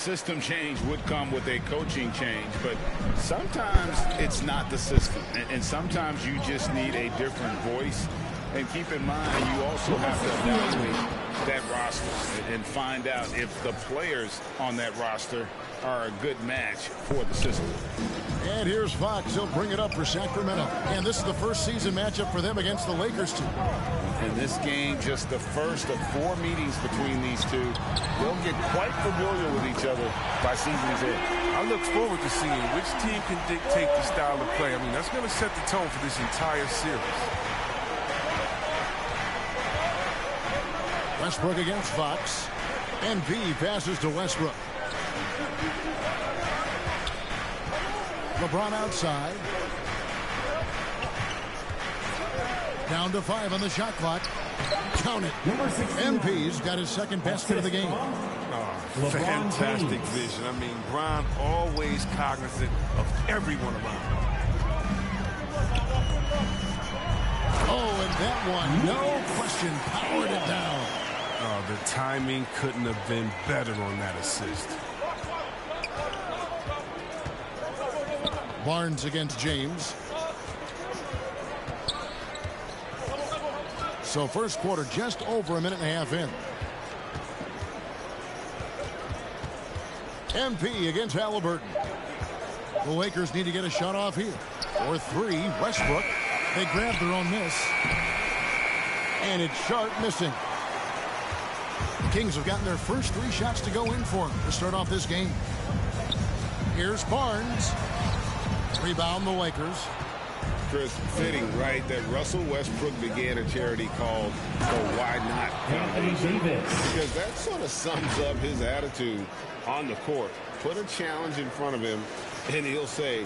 System change would come with a coaching change, but sometimes it's not the system, and sometimes you just need a different voice. And keep in mind, you also have to evaluate that roster and find out if the players on that roster are a good match for the system. And here's Fox. He'll bring it up for Sacramento. And this is the first season matchup for them against the Lakers, too. In this game, just the first of 4 meetings between these two. They'll get quite familiar with each other by season's end. I look forward to seeing which team can dictate the style of play. I mean, that's going to set the tone for this entire series. Westbrook against Fox. And B passes to Westbrook. LeBron outside. Down to 5 on the shot clock. Count it. MP's got his second basket of the game. Oh, fantastic vision. I mean, Bron always cognizant of everyone around him. Oh, and that one, no question, powered it down. Oh, the timing couldn't have been better on that assist. Barnes against James. So first quarter just over a minute and a half in. MP against Halliburton. The Lakers need to get a shot off here. Or 3, Westbrook. They grab their own miss. And it's Sharp missing. The Kings have gotten their first 3 shots to go in for them to start off this game. Here's Barnes. Rebound the Lakers. Chris, fitting, right, that Russell Westbrook began a charity called the Why Not Foundation. Because that sort of sums up his attitude on the court. Put a challenge in front of him, and he'll say,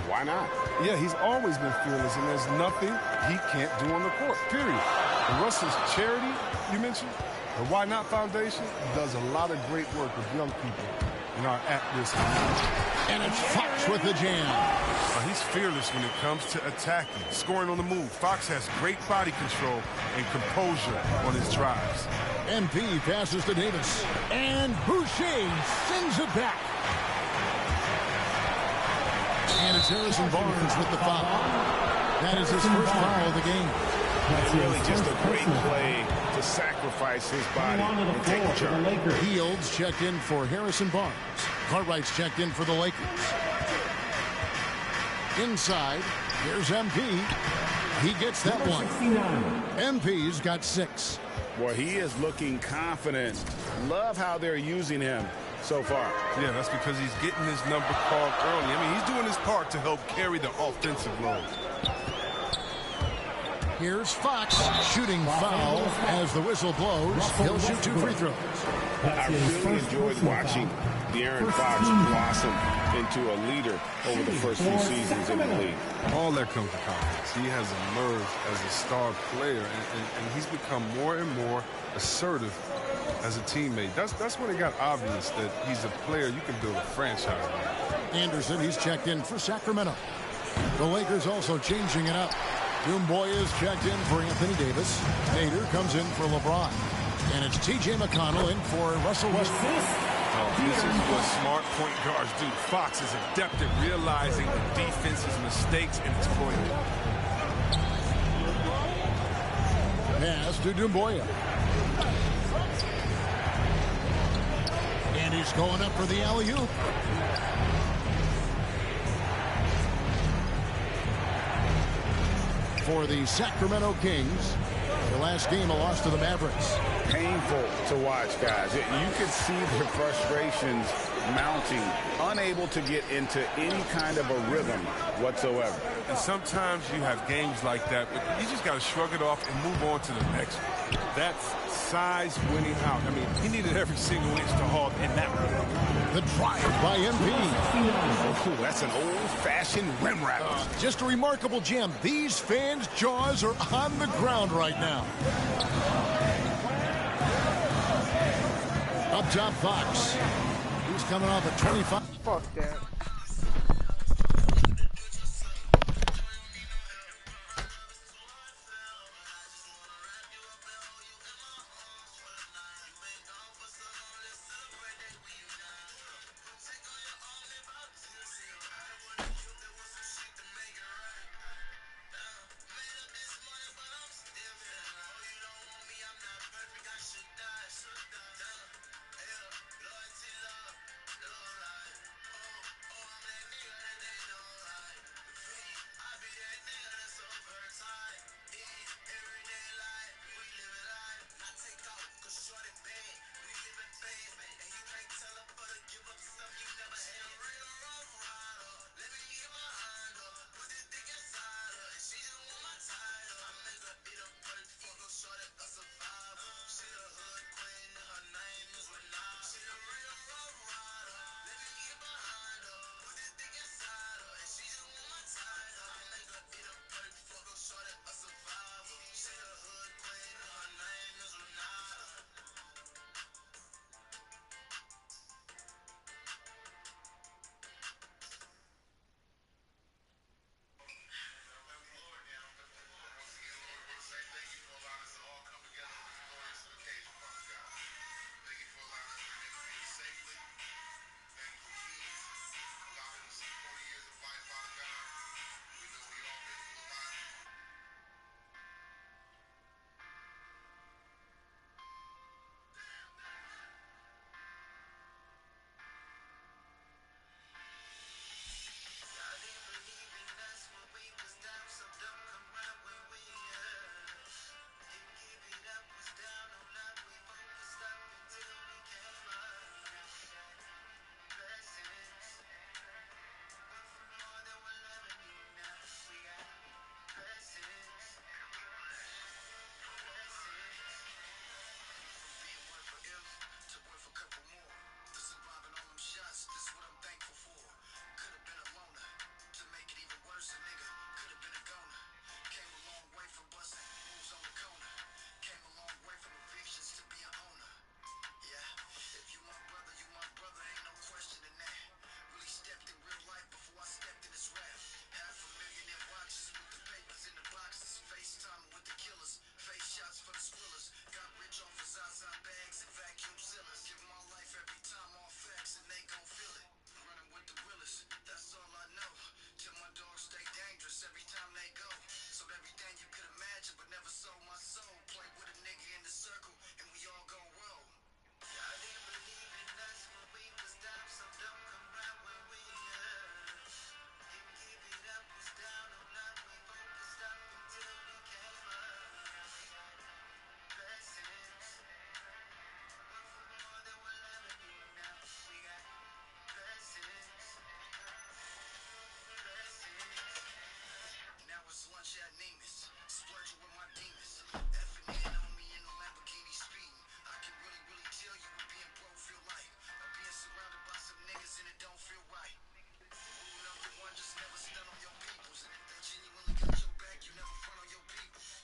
why not? Yeah, he's always been fearless, and there's nothing he can't do on the court, period. And Russell's charity, you mentioned, the Why Not Foundation, does a lot of great work with young people in our at-risk community. And it's Fox with the jam. He's fearless when it comes to attacking, scoring on the move. Fox has great body control and composure on his drives. MP passes to Davis. And Boucher sends it back. And it's Harrison Barnes with the foul. That is his first foul of the game. And really just a great play to sacrifice his body and take the charge. Fields checked in for Harrison Barnes. Cartwright's checked in for the Lakers. Inside, here's MP. He gets that one. MP's got 6. Boy, he is looking confident. Love how they're using him so far. Yeah, that's because he's getting his number called early. I mean, he's doing his part to help carry the offensive load. Here's Fox shooting foul as the whistle blows. He'll shoot 2 free throws. I really enjoyed watching De'Aaron Fox blossom into a leader over the first few seasons in the league. All that comes with confidence. He has emerged as a star player, and he's become more and more assertive as a teammate. That's when it got obvious that he's a player you can build a franchise with. Anderson, he's checked in for Sacramento. The Lakers also changing it up. Doumbouya is checked in for Anthony Davis. Nader comes in for LeBron. And it's T.J. McConnell in for Russell Westbrook. Oh, this is what smart point guards do. Fox is adept at realizing the defense's mistakes and exploiting them. Pass to Doumbouya. And he's going up for the alley-oop. For the Sacramento Kings, the last game a loss to the Mavericks. Painful to watch, guys. You could see their frustrations mounting, unable to get into any kind of a rhythm whatsoever. And sometimes you have games like that, but you just got to shrug it off and move on to the next one. That's size winning out. I mean, he needed every single inch to halt in that one. The drive by MP. Oh, that's an old-fashioned rim wrap. Just a remarkable jam. These fans' jaws are on the ground right now. Up top, Fox. He's coming off a 25. Fuck that.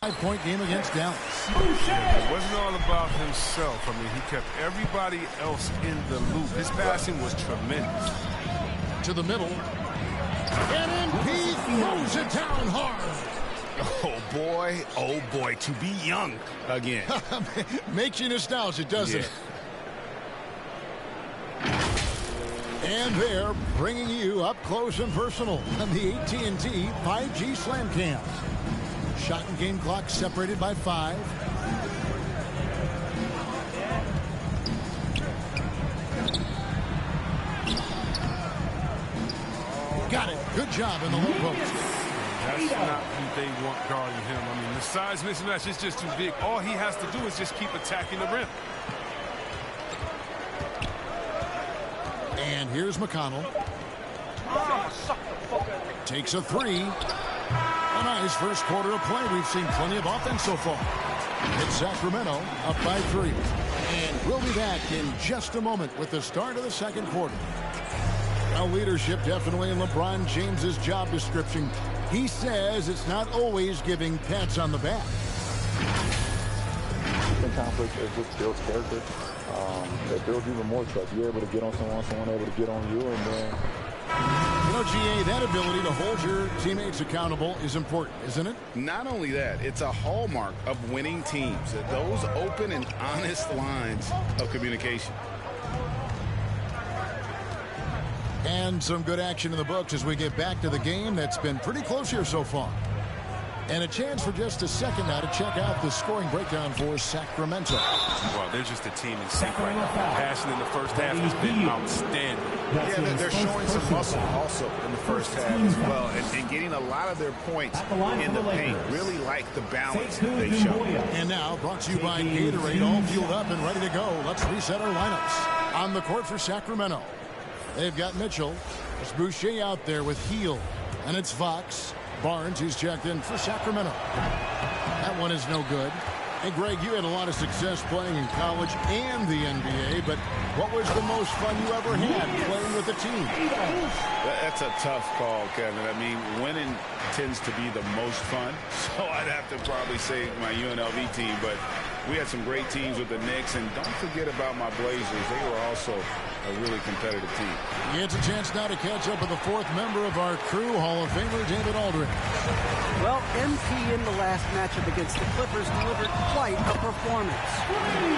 5-point game against Dallas. It wasn't all about himself. I mean, he kept everybody else in the loop. His passing was tremendous. To the middle. And MP throws it down hard. Oh boy, to be young again. Makes you nostalgic, doesn't it? And they're bringing you up close and personal on the AT&T 5G Slam Cam. Shot and game clock separated by 5. Got it. Good job in the low post. That's not who they want guarding him. I mean, the size mismatch is just too big. All he has to do is just keep attacking the rim. And here's McConnell. Takes a 3. A nice first quarter of play. We've seen plenty of offense so far. It's Sacramento up by 3. And we'll be back in just a moment with the start of the second quarter. Now, leadership definitely in LeBron James's job description. He says it's not always giving pats on the back. Conflict just builds character. It builds even more trust. You're able to get on someone able to get on you, and then. You know, GA, that ability to hold your teammates accountable is important, isn't it? Not only that, it's a hallmark of winning teams. Those open and honest lines of communication. And some good action in the books as we get back to the game that's been pretty close here so far. And a chance for just a second now to check out the scoring breakdown for Sacramento. Well, they're just a team in sync right now. Passion in the first half has been outstanding. Yeah, they're showing some muscle also in the first half as well. And getting a lot of their points in the paint. Really like the balance that they show. And now, brought to you by Gatorade, all fueled up and ready to go. Let's reset our lineups. On the court for Sacramento, they've got Mitchell. There's Boucher out there with Heel. And it's Fox. Barnes, who's checked in for Sacramento. That one is no good. And Greg, you had a lot of success playing in college and the NBA, but what was the most fun you ever had playing with a team? That's a tough call, Kevin. I mean, winning tends to be the most fun, so I'd have to probably say my UNLV team, but we had some great teams with the Knicks, and don't forget about my Blazers. They were also a really competitive team. It's a chance now to catch up with the fourth member of our crew, Hall of Famer David Aldridge. Well, MP in the last matchup against the Clippers delivered quite a performance.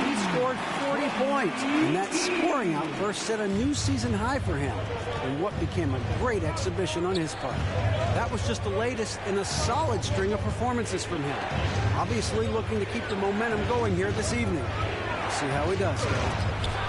He scored 40 points, and that scoring outburst set a new season high for him in what became a great exhibition on his part. That was just the latest in a solid string of performances from him. Obviously looking to keep the momentum going here this evening. We'll see how he does.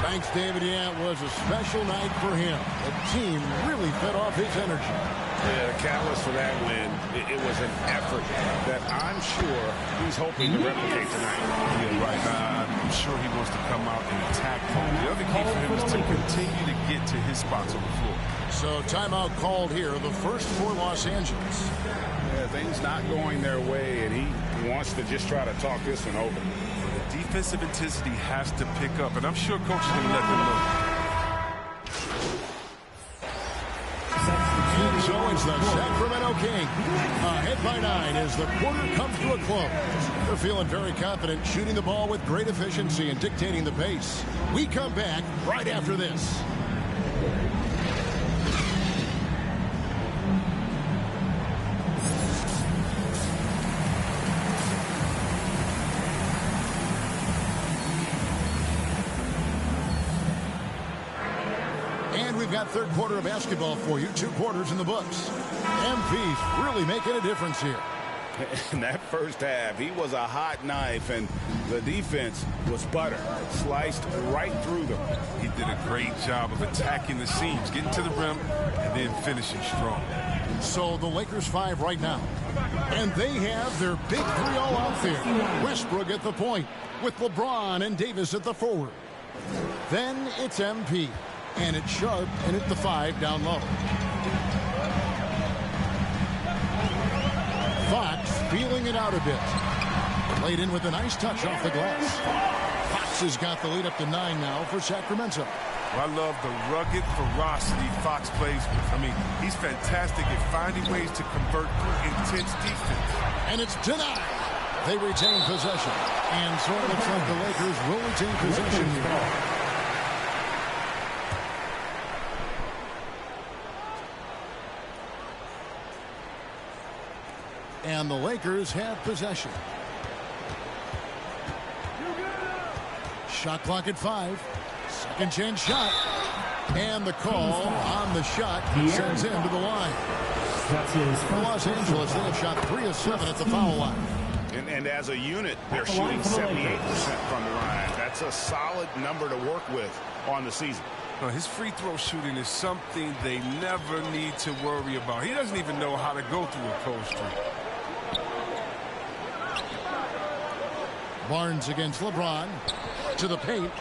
Thanks, David. Yeah, it was a special night for him. The team really fed off his energy. Yeah, the catalyst for that win, it was an effort that I'm sure he's hoping to replicate tonight. Yeah, right. I'm sure he wants to come out and attack home. The other key for him is to continue to get to his spots on the floor. So timeout called here, the first for Los Angeles. Yeah, things not going their way, and he wants to just try to talk this one over. The defensive intensity has to pick up, and I'm sure coach is going to let them know. And so it's the Sacramento Kings. Ahead by 9 as the quarter comes to a close. They're feeling very confident, shooting the ball with great efficiency and dictating the pace. We come back right after this. We've got third quarter of basketball for you. 2 quarters in the books. MP's really making a difference here. In that first half, he was a hot knife, and the defense was butter. Sliced right through them. He did a great job of attacking the seams, getting to the rim, and then finishing strong. So the Lakers 5 right now. And they have their big 3 all out there. Westbrook at the point with LeBron and Davis at the forward. Then it's MP. And it's Sharp and at the 5 down low. Fox feeling it out a bit. Played in with a nice touch off the glass. Fox has got the lead up to 9 now for Sacramento. I love the rugged ferocity Fox plays with. I mean, he's fantastic at finding ways to convert through intense defense. And it's denied. They retain possession. And so it looks like the Lakers will retain possession here. And the Lakers have possession. Shot clock at 5. Second chance shot. And the call on the shot sends him to the line. Los Angeles, they have shot 3 of 7 at the foul line. And as a unit, they're shooting 78% from the line. That's a solid number to work with on the season. His free throw shooting is something they never need to worry about. He doesn't even know how to go through a cold streak. Barnes against LeBron. To the paint.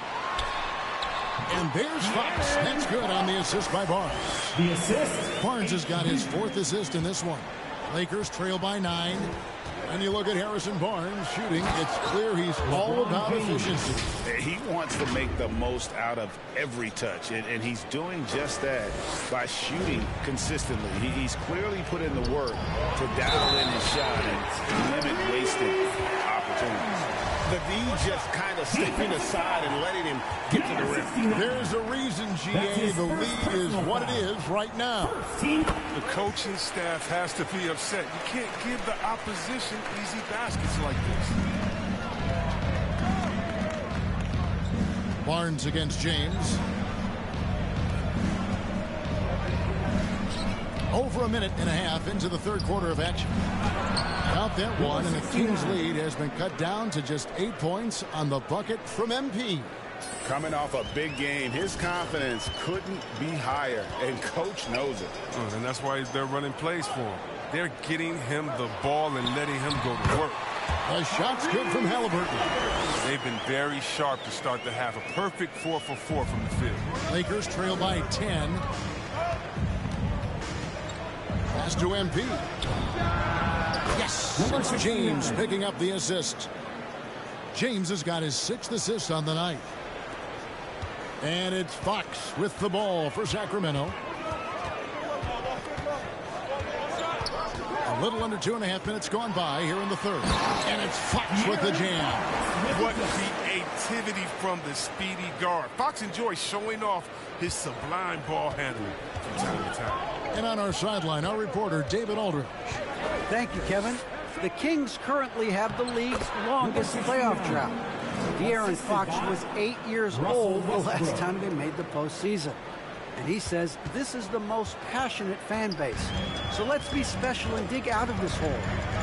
And there's Fox. That's good on the assist by Barnes. The assist. Barnes has got his 4th assist in this one. Lakers trail by 9. And you look at Harrison Barnes shooting. It's clear he's all about efficiency. He wants to make the most out of every touch, and he's doing just that by shooting consistently. He's clearly put in the work to dial in his shot and limit wasted opportunities. The D just kind of stepping aside and letting him get to the rim. There's a reason, GA, the lead is what it is right now. The coaching staff has to be upset. You can't give the opposition easy baskets like this. Barnes against James. Over a minute and a half into the third quarter of action. Out that one, and the Kings' lead has been cut down to just 8 points on the bucket from MP. Coming off a big game, his confidence couldn't be higher, and Coach knows it. And that's why they're running plays for him. They're getting him the ball and letting him go to work. The shot's good from Halliburton. They've been very sharp to start the half. A perfect 4 for 4 from the field. Lakers trail by 10. Pass to MP. Yes! It's James picking up the assist. James has got his 6th assist on the night. And it's Fox with the ball for Sacramento. A little under 2.5 minutes gone by here in the third. And it's Fox with the jam. What creativity from the speedy guard. Fox enjoys showing off his sublime ball handling from time to time. And on our sideline, our reporter, David Aldridge. Thank you, Kevin. The Kings currently have the league's longest playoff drought. De'Aaron Fox was 8 years old the last time they made the postseason. And he says this is the most passionate fan base. So let's be special and dig out of this hole.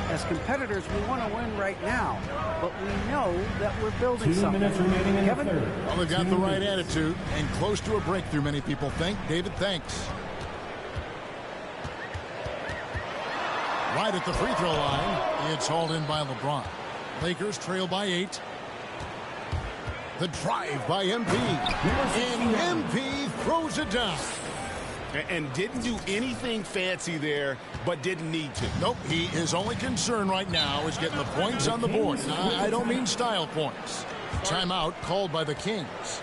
As competitors, we want to win right now, but we know that we're building 2 something. minutes remaining in the Kevin? third. Well, they've got the right attitude and close to a breakthrough, many people think. David, thanks. Right at the free throw line, it's hauled in by LeBron. Lakers trail by 8. The drive by MP. And MP throws it down. And didn't do anything fancy there, but didn't need to. Nope, his only concern right now is getting the points on the board. And I don't mean style points. Timeout called by the Kings.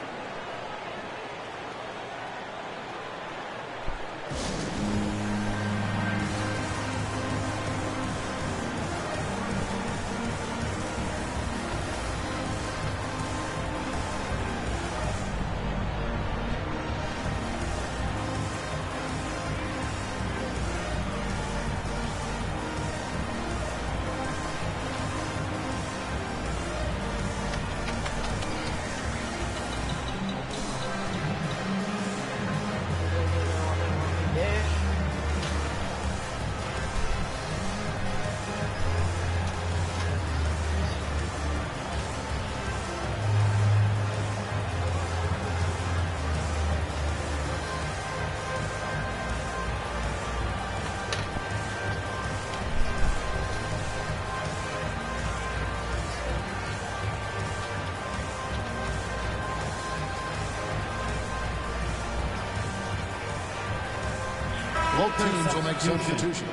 Both teams will make substitutions.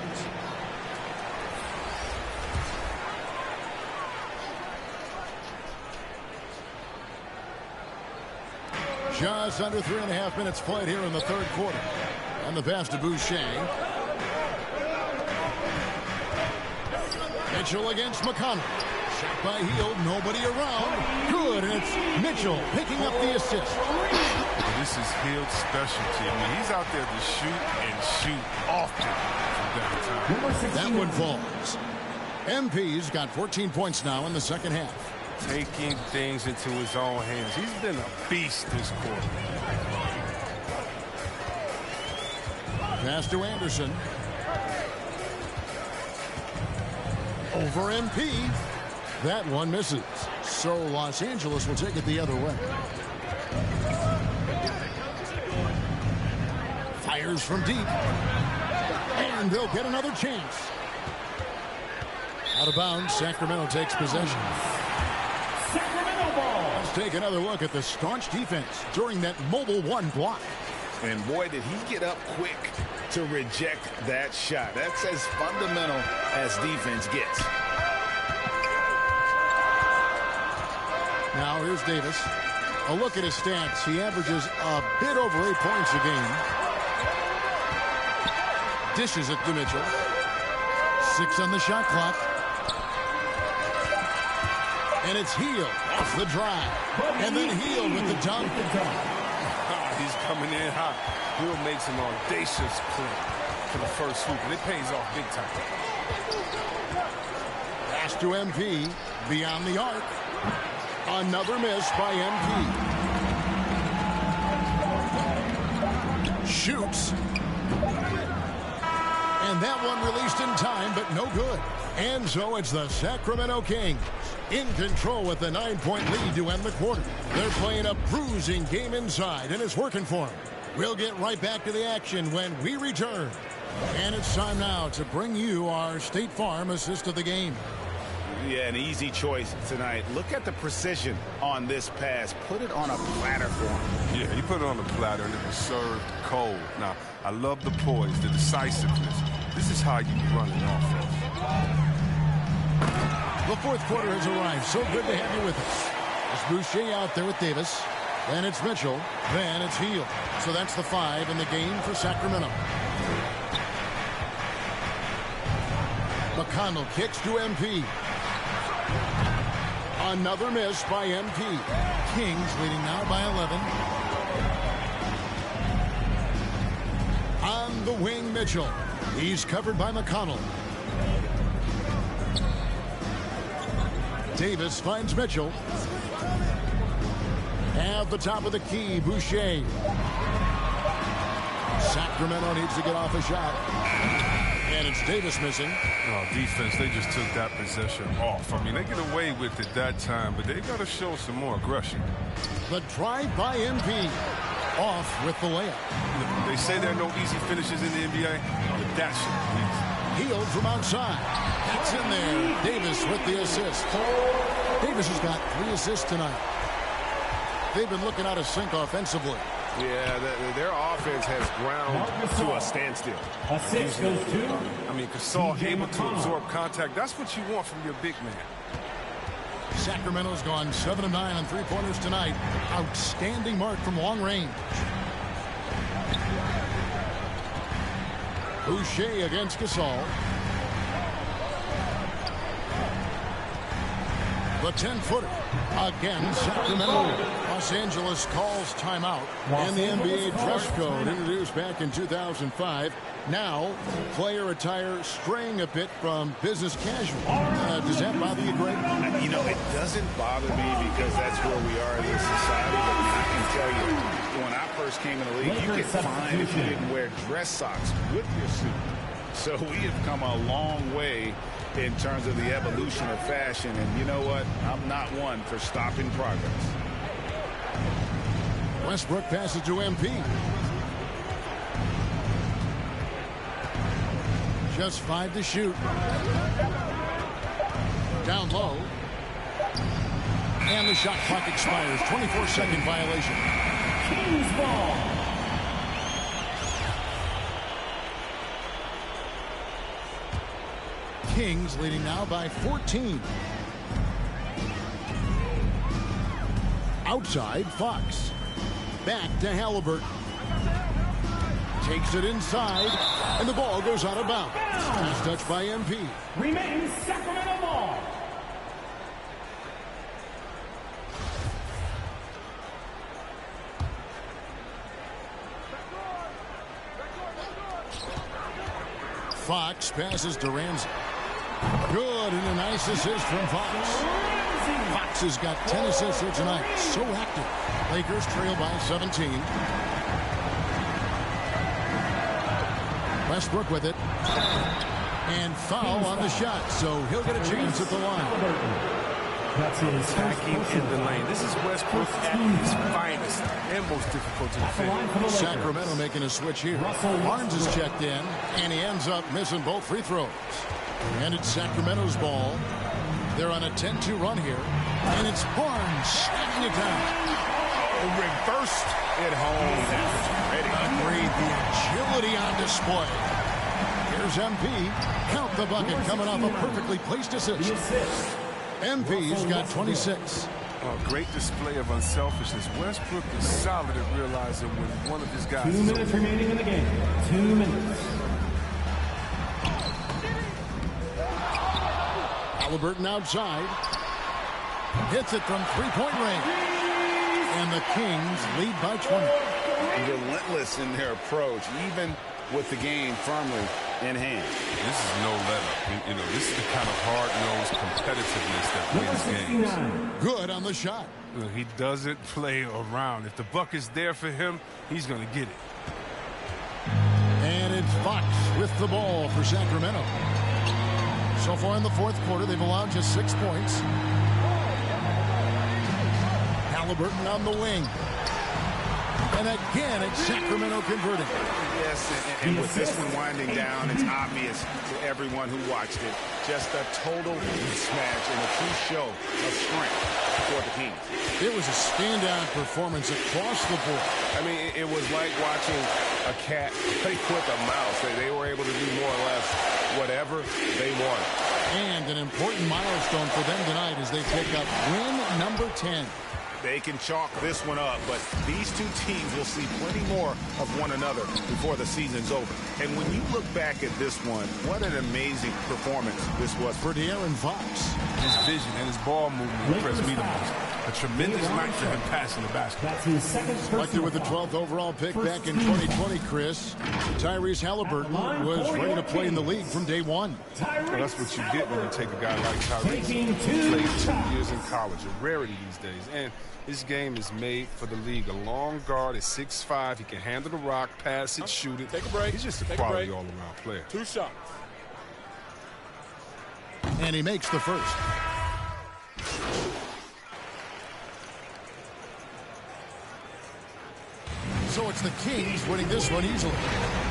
Just under 3.5 minutes played here in the third quarter. And the pass to Boucher. Mitchell against McConnell. Shot by Hield, nobody around. Good, and it's Mitchell picking up the assist. This is Hield's specialty. I mean, he's out there to shoot and shoot often from downtown. That one falls. MP's got 14 points now in the second half. Taking things into his own hands. He's been a beast this quarter. Pass to Anderson. Over MP. That one misses. So Los Angeles will take it the other way. Fires from deep. And they'll get another chance. Out of bounds, Sacramento takes possession. Sacramento ball. Let's take another look at the staunch defense during that Mobile One block. And boy, did he get up quick to reject that shot. That's as fundamental as defense gets. Now here's Davis. A look at his stats. He averages a bit over 8 points a game. Dishes it to Mitchell. 6 on the shot clock. And it's Hield off the drive. And then Hield with the dunk. He's coming in hot. Hield makes an audacious play for the first hoop, and it pays off big time. Pass to MP. Beyond the arc. Another miss by MP. Shoots. And that one released in time, but no good. And so it's the Sacramento Kings in control with the 9-point lead to end the quarter. They're playing a bruising game inside, and it's working for them. We'll get right back to the action when we return. And it's time now to bring you our State Farm assist of the game. Yeah, an easy choice tonight. Look at the precision on this pass. Put it on a platter for him. Yeah, he put it on the platter, and it was served cold. Now, I love the poise, the decisiveness. This is how you run an offense. The fourth quarter has arrived. So good to have you with us. It's Boucher out there with Davis. Then it's Mitchell. Then it's Hield. So that's the 5 in the game for Sacramento. McConnell kicks to MP. Another miss by MP. Kings leading now by 11. On the wing, Mitchell. He's covered by McConnell. Davis finds Mitchell. At the top of the key, Boucher. Sacramento needs to get off a shot. And it's Davis missing. Oh, defense, they just took that possession off. I mean, they get away with it that time, but they got to show some more aggression. The drive by MP. Off with the layup. They say there are no easy finishes in the NBA, but that should be easy. Hield from outside. That's in there. Davis with the assist. Davis has got 3 assists tonight. They've been looking out of sync offensively. Yeah, their offense has ground to a standstill. Assist goes to. I mean, Gasol able to absorb contact. That's what you want from your big man. Sacramento's gone 7 of 9 on 3-pointers tonight. Outstanding mark from long range. Boucher against Gasol. The 10-footer again, Sacramento. Los Angeles calls timeout. And the NBA dress code introduced back in 2005. Now, player attire straying a bit from business casual. Does that bother you, Greg? You know, it doesn't bother me because that's where we are in this society. But I can tell you, when I first came in the league, you get fined if you didn't wear dress socks with your suit. So we have come a long way in terms of the evolution of fashion. And you know what? I'm not one for stopping progress. Westbrook passes to MP. Just 5 to shoot. Down low. And the shot clock expires. 24-second violation. Kings ball. Kings leading now by 14. Outside, Fox. Back to Halliburton. Takes it inside, and the ball goes out of bounds. Last touch by MP. Remains Sacramento ball. Fox passes to Ramsey. Good, and a nice assist from Fox. Fox has got 10 assists here tonight. So active. Lakers trail by 17. Westbrook with it. And foul on the shot, so he'll get a chance at the line. That's his Attacking in the lane. This is Westbrook at his finest and most difficult to defend. Sacramento making a switch here. Barnes is checked in, and he ends up missing both free throws. And it's Sacramento's ball. They're on a 10-2 run here, and it's Barnes snapping it down. Reversed it home. Agreed, the agility on display. Here's MP. Count the bucket coming off a perfectly placed assist. MP's got 26. Great display of unselfishness. Westbrook is solid at realizing when one of his guys 2 minutes remaining in the game. 2 minutes. Halliburton outside. Hits it from three-point range. And the Kings lead by 20. Relentless in their approach, even with the game firmly in hand. This is no let-up. You know, this is the kind of hard-nosed competitiveness that wins games. Good on the shot. He doesn't play around. If the bucket's there for him, he's going to get it. And it's Fox with the ball for Sacramento. So far in the fourth quarter, they've allowed just 6 points. Halliburton on the wing. And again, it's Sacramento converting. Yes, and with this one winding down, it's obvious to everyone who watched it. Just a total mismatch and a true show of strength for the Kings. It was a standout performance across the board. I mean, it was like watching a cat play with a mouse. They were able to do more or less whatever they wanted. And an important milestone for them tonight as they pick up win number 10. They can chalk this one up, but these two teams will see plenty more of one another before the season's over. And when you look back at this one, what an amazing performance this was For De'Aaron Fox. His vision and his ball movement impressed me the most. A tremendous night for him passing the basketball. That's his second Selected with the 12th overall pick back in 2020, Chris. Tyrese Halliburton was ready to play in the league from day one. Well, that's what you get when you take a guy like Tyrese. Taking He played 2 2 years in college, a rarity these days. And his game is made for the league. A long guard at 6'5". He can handle the rock, pass it, shoot it. Take a break. He's just a Take a quality break. all-around player. 2 shots. And he makes the first. So it's the Kings winning this one easily.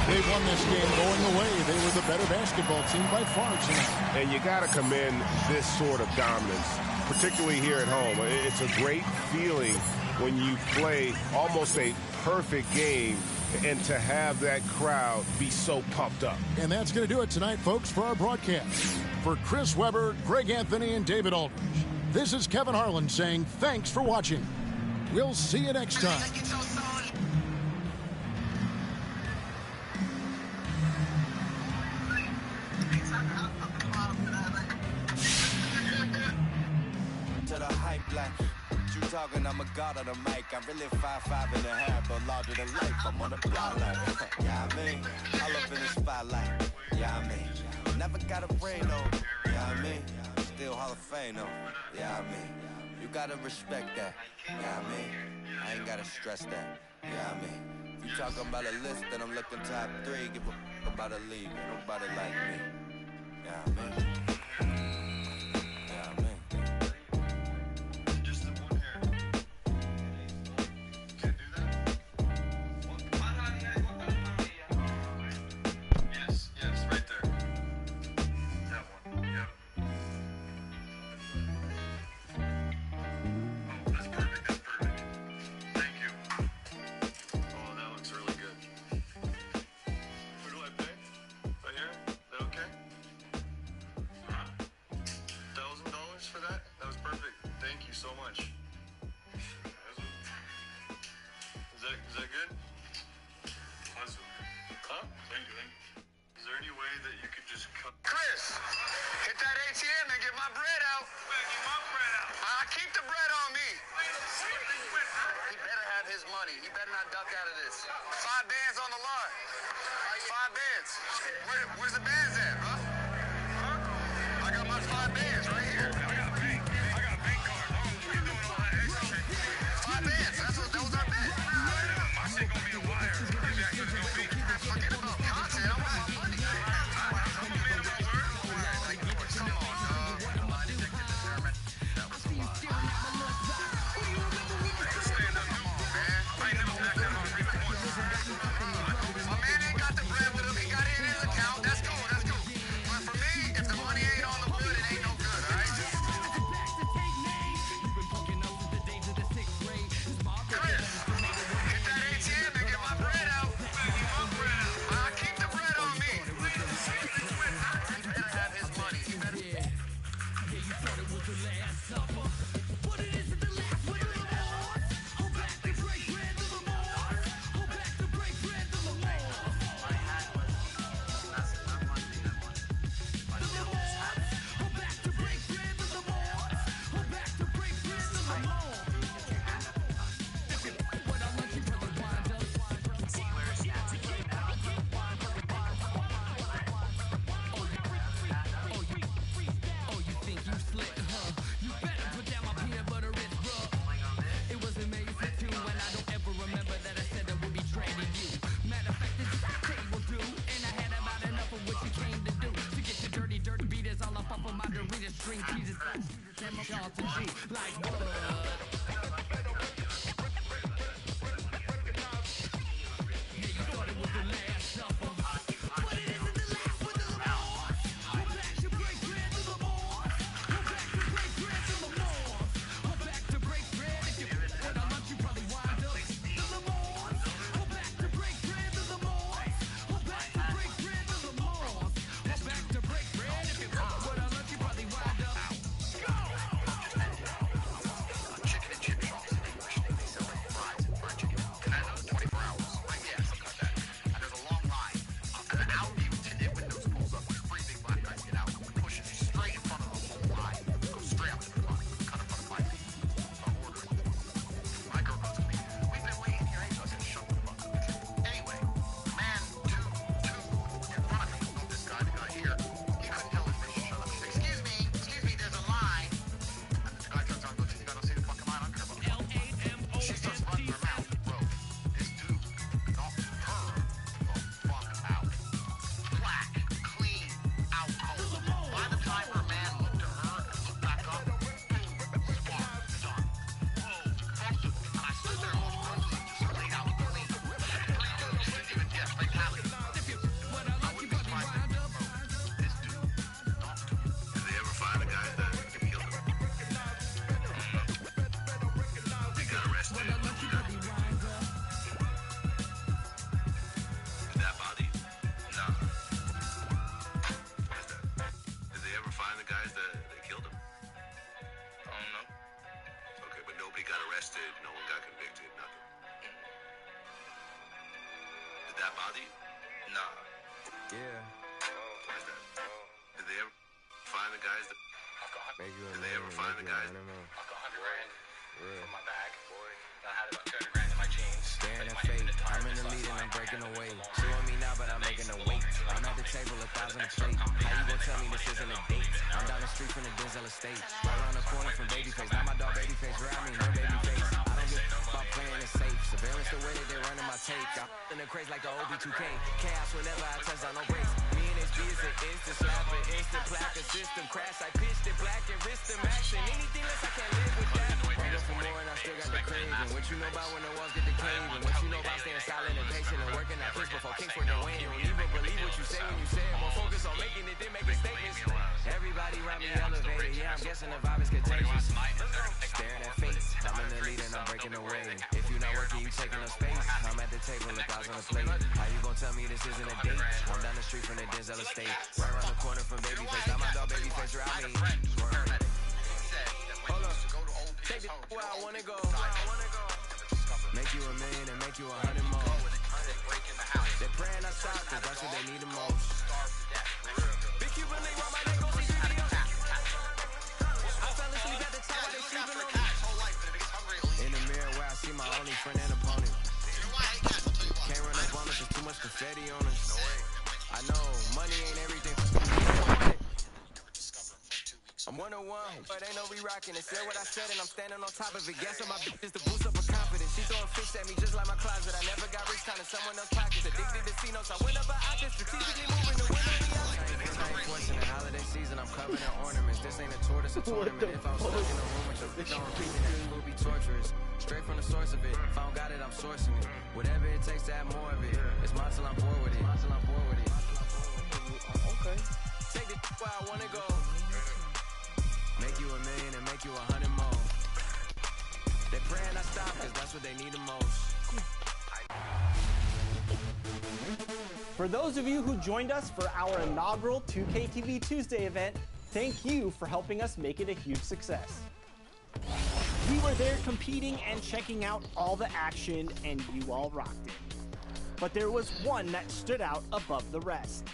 They won this game going away. They were the better basketball team by far tonight. And you got to commend this sort of dominance, particularly here at home. It's a great feeling when you play almost a perfect game and to have that crowd be so pumped up. And that's going to do it tonight, folks, for our broadcast. For Chris Webber, Greg Anthony, and David Aldridge, this is Kevin Harlan saying thanks for watching. We'll see you next time. To the hype like you talking, I'm a god of the mic. I'm really 5'5" and a half, but larger than life. I'm on the block like, yeah, I mean, all up in the spotlight, yeah, I mean, never got a brain though, yeah, I mean, still Hall of Fame though, yeah, I mean, you gotta respect that, yeah, I mean, I ain't gotta stress that, yeah, I mean, if you talking about a list, then I'm looking top 3, give a f about a league, nobody like me, yeah, I mean. bands? Where's the bands at, bro? Huh? I got my 5 bands right here. I got a bank card. Oh, we doing all that extra shit. 5 bands. Those are bands. My shit gonna be a wire. Maybe I should have been beat. Forget about content. I want my money. I'm a man of my word. Like, come on, dog. Lie detector determined. That was a lie. Stand up. Come on, man. I ain't never backed down on agreement once. My man ain't got the bread with him. He got it in his account. That's cool. That's cool. But for me, if the money ain't on the wood, it ain't no good, all right? Chris, hit that ATM and get my bread out. I keep the bread on me. He better have his money. He better... Like the OB2K, chaos whenever I touch down, no brakes. Me and HB is an instant slapper, instant plaque, a system crash. I pitched it black and wrist the max, and anything less I can't live with that. Wait up for more and I still got the crave. And what you know about when the walls get the cave, and what you know about staying silent and patient and working out kicks before kicks for the win. Don't even believe what you say when you say it. More focus on making it than making statements. Everybody around me elevated, yeah, I'm guessing the vibe is contagious. Staring at fate, I'm in the lead and I'm breaking away. If you're not working, you taking up space. I'm at the table, a thousand a plate. How you gonna tell me this isn't a date? I'm down the street from the Denzel estate. Right around the corner from Babyface. Now my dog Babyface around me. Hold up. Take it where I wanna go. Make you $1 million and make you 100 more. They praying I stop, cause that's what they need the most. Big Cuban link round my neck, go see videos. I fell asleep at the time while they sleeping on me. In the mirror where I see my only friend and opponent. Can't run up on us, there's too much confetti on us. I know money ain't everything. I'm 101, but ain't no re-rocking it. Said what I said and I'm standing on top of it. Gas on my bitches to boost up her confidence. She throwing fish at me just like my closet. I never got rich, counting someone else's pockets. Addicted to C-notes, I went up an octave. Strategically moving to win on the outside. This ain't fortunate. Holiday season, I'm covered in ornaments. This ain't a tour, this a tournament. If I'm stuck in a room with your bitch, don't repeat it. This will be torturous. Straight from the source of it. If I don't got it, I'm sourcing it. Whatever it takes to have more of it. It's mine till I'm bored with it. Okay. Take the where I wanna go. Make you $1 million and make you 100 more. They praying I stop cause that's what they need the most. For those of you who joined us for our inaugural 2K TV Tuesday event, thank you for helping us make it a huge success. We were there competing and checking out all the action, and you all rocked it. But there was one that stood out above the rest.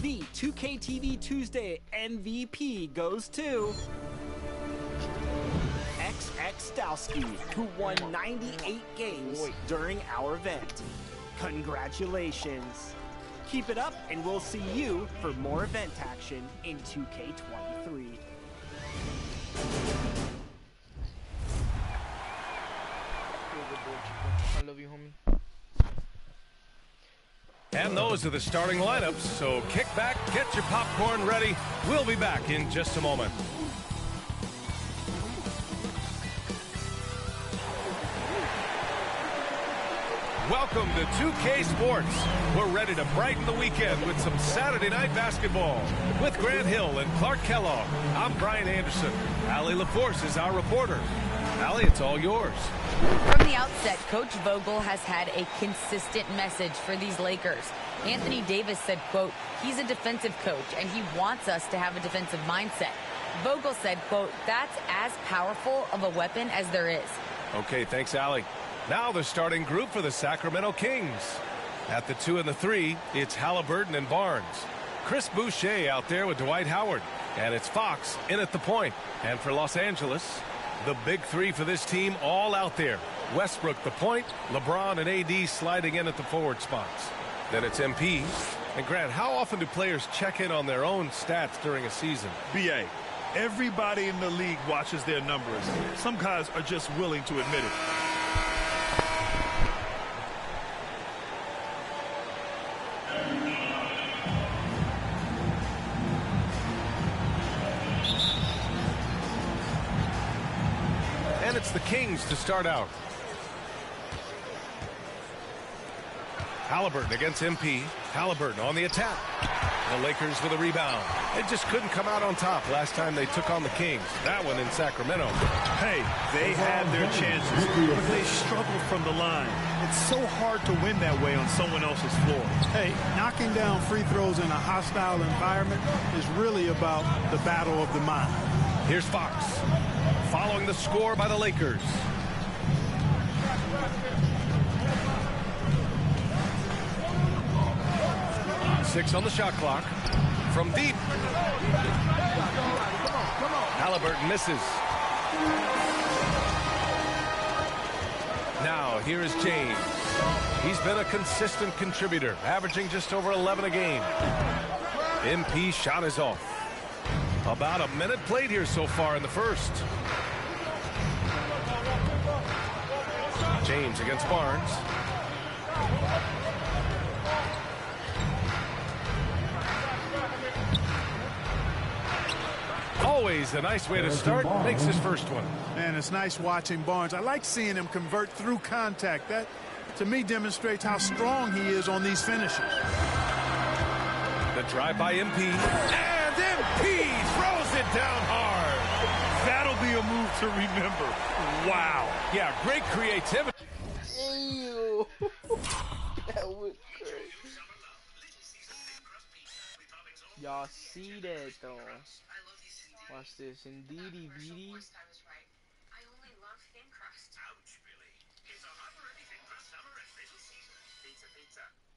The 2K TV Tuesday MVP goes to XX Dowski, who won 98 games during our event. Congratulations. Keep it up, and we'll see you for more event action in 2K23. I love you, homie. And those are the starting lineups, so kick back, get your popcorn ready. We'll be back in just a moment. Welcome to 2K Sports. We're ready to brighten the weekend with some Saturday night basketball. With Grant Hill and Clark Kellogg, I'm Brian Anderson. Allie LaForce is our reporter. Allie, it's all yours. From the outset, Coach Vogel has had a consistent message for these Lakers. Anthony Davis said, quote, he's a defensive coach and he wants us to have a defensive mindset. Vogel said, quote, that's as powerful of a weapon as there is. Okay, thanks, Allie. Now the starting group for the Sacramento Kings. At the 2 and the 3, it's Halliburton and Barnes. Chris Boucher out there with Dwight Howard. And it's Fox in at the point. And for Los Angeles, the big three for this team all out there. Westbrook the point, LeBron and AD sliding in at the forward spots. Then it's MP. And Grant, how often do players check in on their own stats during a season? BA, everybody in the league watches their numbers. Some guys are just willing to admit it. And it's the Kings to start out. Halliburton against MP. Halliburton on the attack. The Lakers with a rebound. They just couldn't come out on top last time they took on the Kings. That one in Sacramento. Hey, they had their chances, but they struggled from the line. It's so hard to win that way on someone else's floor. Hey, knocking down free throws in a hostile environment is really about the battle of the mind. Here's Fox, following the score by the Lakers. Six on the shot clock. From deep. Halliburton misses. Now, here is James. He's been a consistent contributor, averaging just over 11 a game. MP shot is off. About a minute played here so far in the first. James against Barnes. Always a nice way to start. Makes his first one. Man, it's nice watching Barnes. I like seeing him convert through contact. That, to me, demonstrates how strong he is on these finishes. The drive by MP. And MP throws it down hard. That'll be a move to remember. Wow. Yeah, great creativity. Ew. That was crazy. Y'all see that though. Watch this. Indeedy beady.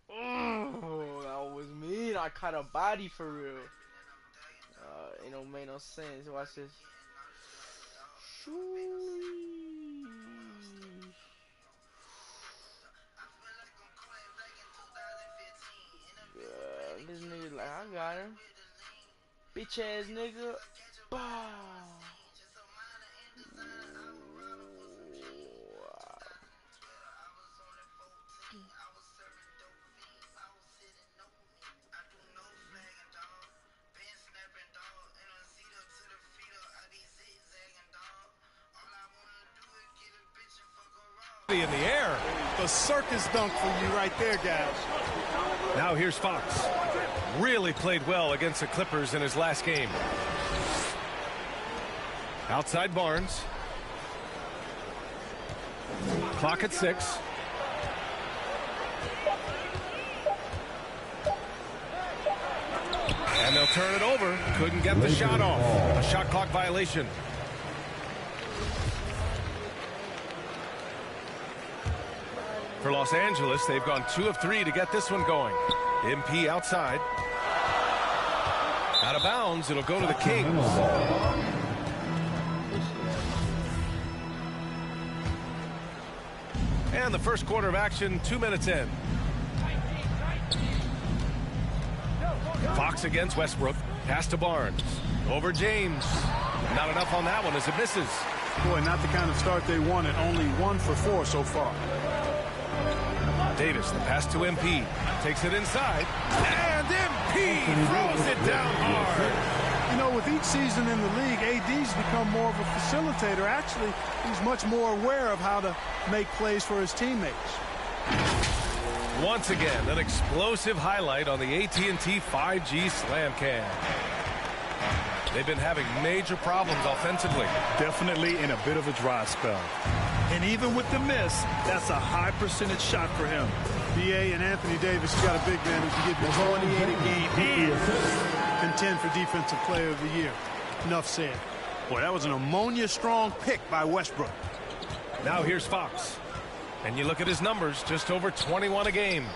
Oh, that was mean. I caught a body for real. It don't make no sense. Watch this. This got him. Bitch ass nigga. Bah. In the air. The circus dunk for you right there, guys. Now here's Fox. Really played well against the Clippers in his last game. Outside Barnes. Clock at 6. And they'll turn it over. Couldn't get the shot off. A shot clock violation. For Los Angeles, they've gone 2 of 3 to get this one going. MP outside. Out of bounds, it'll go to the Kings. And the first quarter of action, 2 minutes in. Fox against Westbrook. Pass to Barnes. Over James. Not enough on that one as it misses. Boy, not the kind of start they wanted. Only 1 for 4 so far. Davis, the pass to MP. Takes it inside. And MP throws it down hard. You know, with each season in the league, AD's become more of a facilitator. Actually, he's much more aware of how to make plays for his teammates. Once again, an explosive highlight on the AT&T 5G Slam Cam. They've been having major problems offensively. Definitely in a bit of a dry spell. And even with the miss, that's a high percentage shot for him. BA and Anthony Davis, you got a big man who can give you 28 a game and contend for Defensive Player of the Year. Enough said. Boy, that was an ammonia-strong pick by Westbrook. Now here's Fox. And you look at his numbers, just over 21 a game.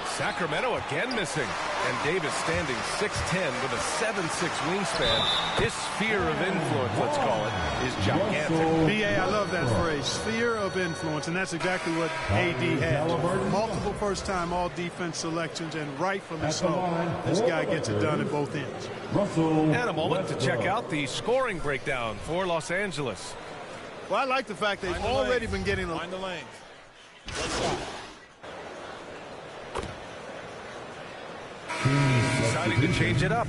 Sacramento again missing. And Davis standing 6'10 with a 7'6 wingspan. His sphere of influence, let's call it, is gigantic. BA, I love that phrase, sphere of influence, and that's exactly what AD has. Multiple first-time all-defense selections, and rightfully so. This guy gets it done at both ends. And a moment to check out the scoring breakdown for Los Angeles. Well, I like the fact they've already been getting the lane. Deciding to change it up.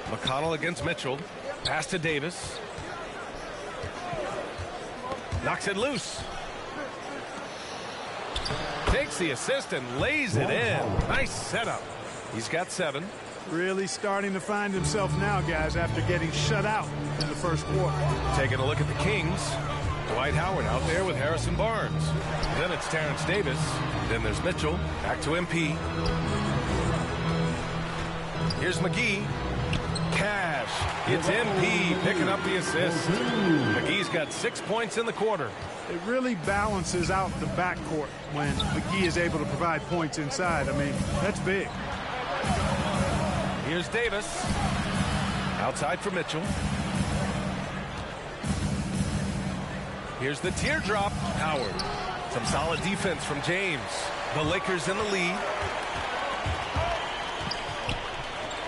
McConnell against Mitchell. Pass to Davis. Knocks it loose. Takes the assist and lays it in. Nice setup. He's got 7. Really starting to find himself now, guys, after getting shut out in the first quarter. Taking a look at the Kings. Dwight Howard out there with Harrison Barnes. Then it's Terrence Davis. Then there's Mitchell. Back to MP. Here's McGee. Cash. It's MP picking up the assist. McGee's got 6 points in the quarter. It really balances out the backcourt when McGee is able to provide points inside. I mean, that's big. Here's Davis. Outside for Mitchell. Here's the teardrop. Howard. Some solid defense from James. The Lakers in the lead.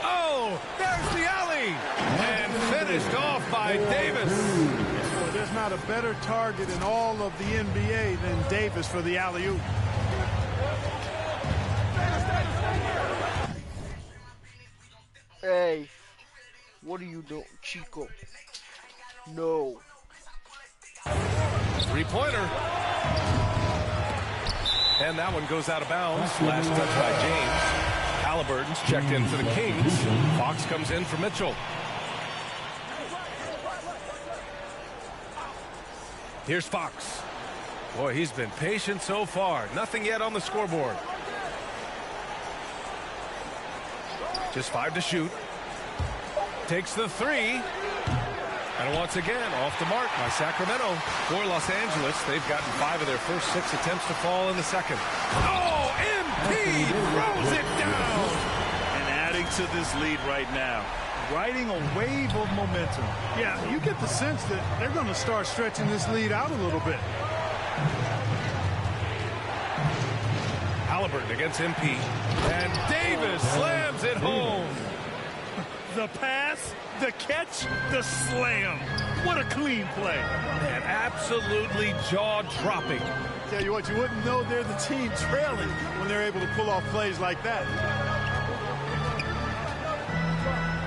Oh, there's the alley. And finished off by Davis. Well, there's not a better target in all of the NBA than Davis for the alley-oop. Hey, what are you doing, Chico? No. 3-pointer. And that one goes out of bounds. Last touch by James. Halliburton's checked in for the Kings. Fox comes in for Mitchell. Here's Fox. Boy, he's been patient so far. Nothing yet on the scoreboard. Just 5 to shoot. Takes the 3. And once again, off the mark by Sacramento. For Los Angeles, they've gotten 5 of their first 6 attempts to fall in the second. Oh, MP throws it down. And adding to this lead right now, riding a wave of momentum. Yeah, you get the sense that they're going to start stretching this lead out a little bit. Halliburton against MP. And Davis slams it home. The pass, the catch, the slam. What a clean play. And absolutely jaw-dropping. Tell you what, you wouldn't know they're the team trailing when they're able to pull off plays like that.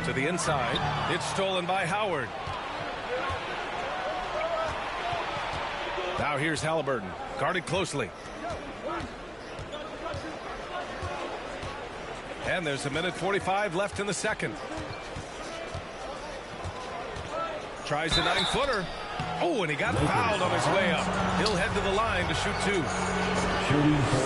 To the inside. It's stolen by Howard. Now here's Halliburton. Guarded closely. And there's a minute 45 left in the second. Tries a 9-footer. Oh, and he got fouled on his way up. He'll head to the line to shoot 2.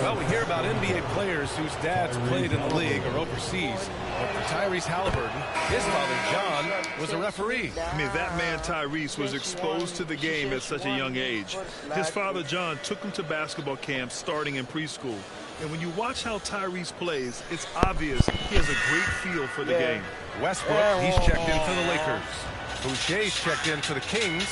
Well, we hear about NBA players whose dads played in the league or overseas. But for Tyrese Halliburton, his father, John, was a referee. I mean, that man, Tyrese, was exposed to the game at such a young age. His father, John, took him to basketball camps starting in preschool. And when you watch how Tyrese plays, it's obvious he has a great feel for the game. Westbrook, he's checked in for the Lakers. Boucher's checked in for the Kings.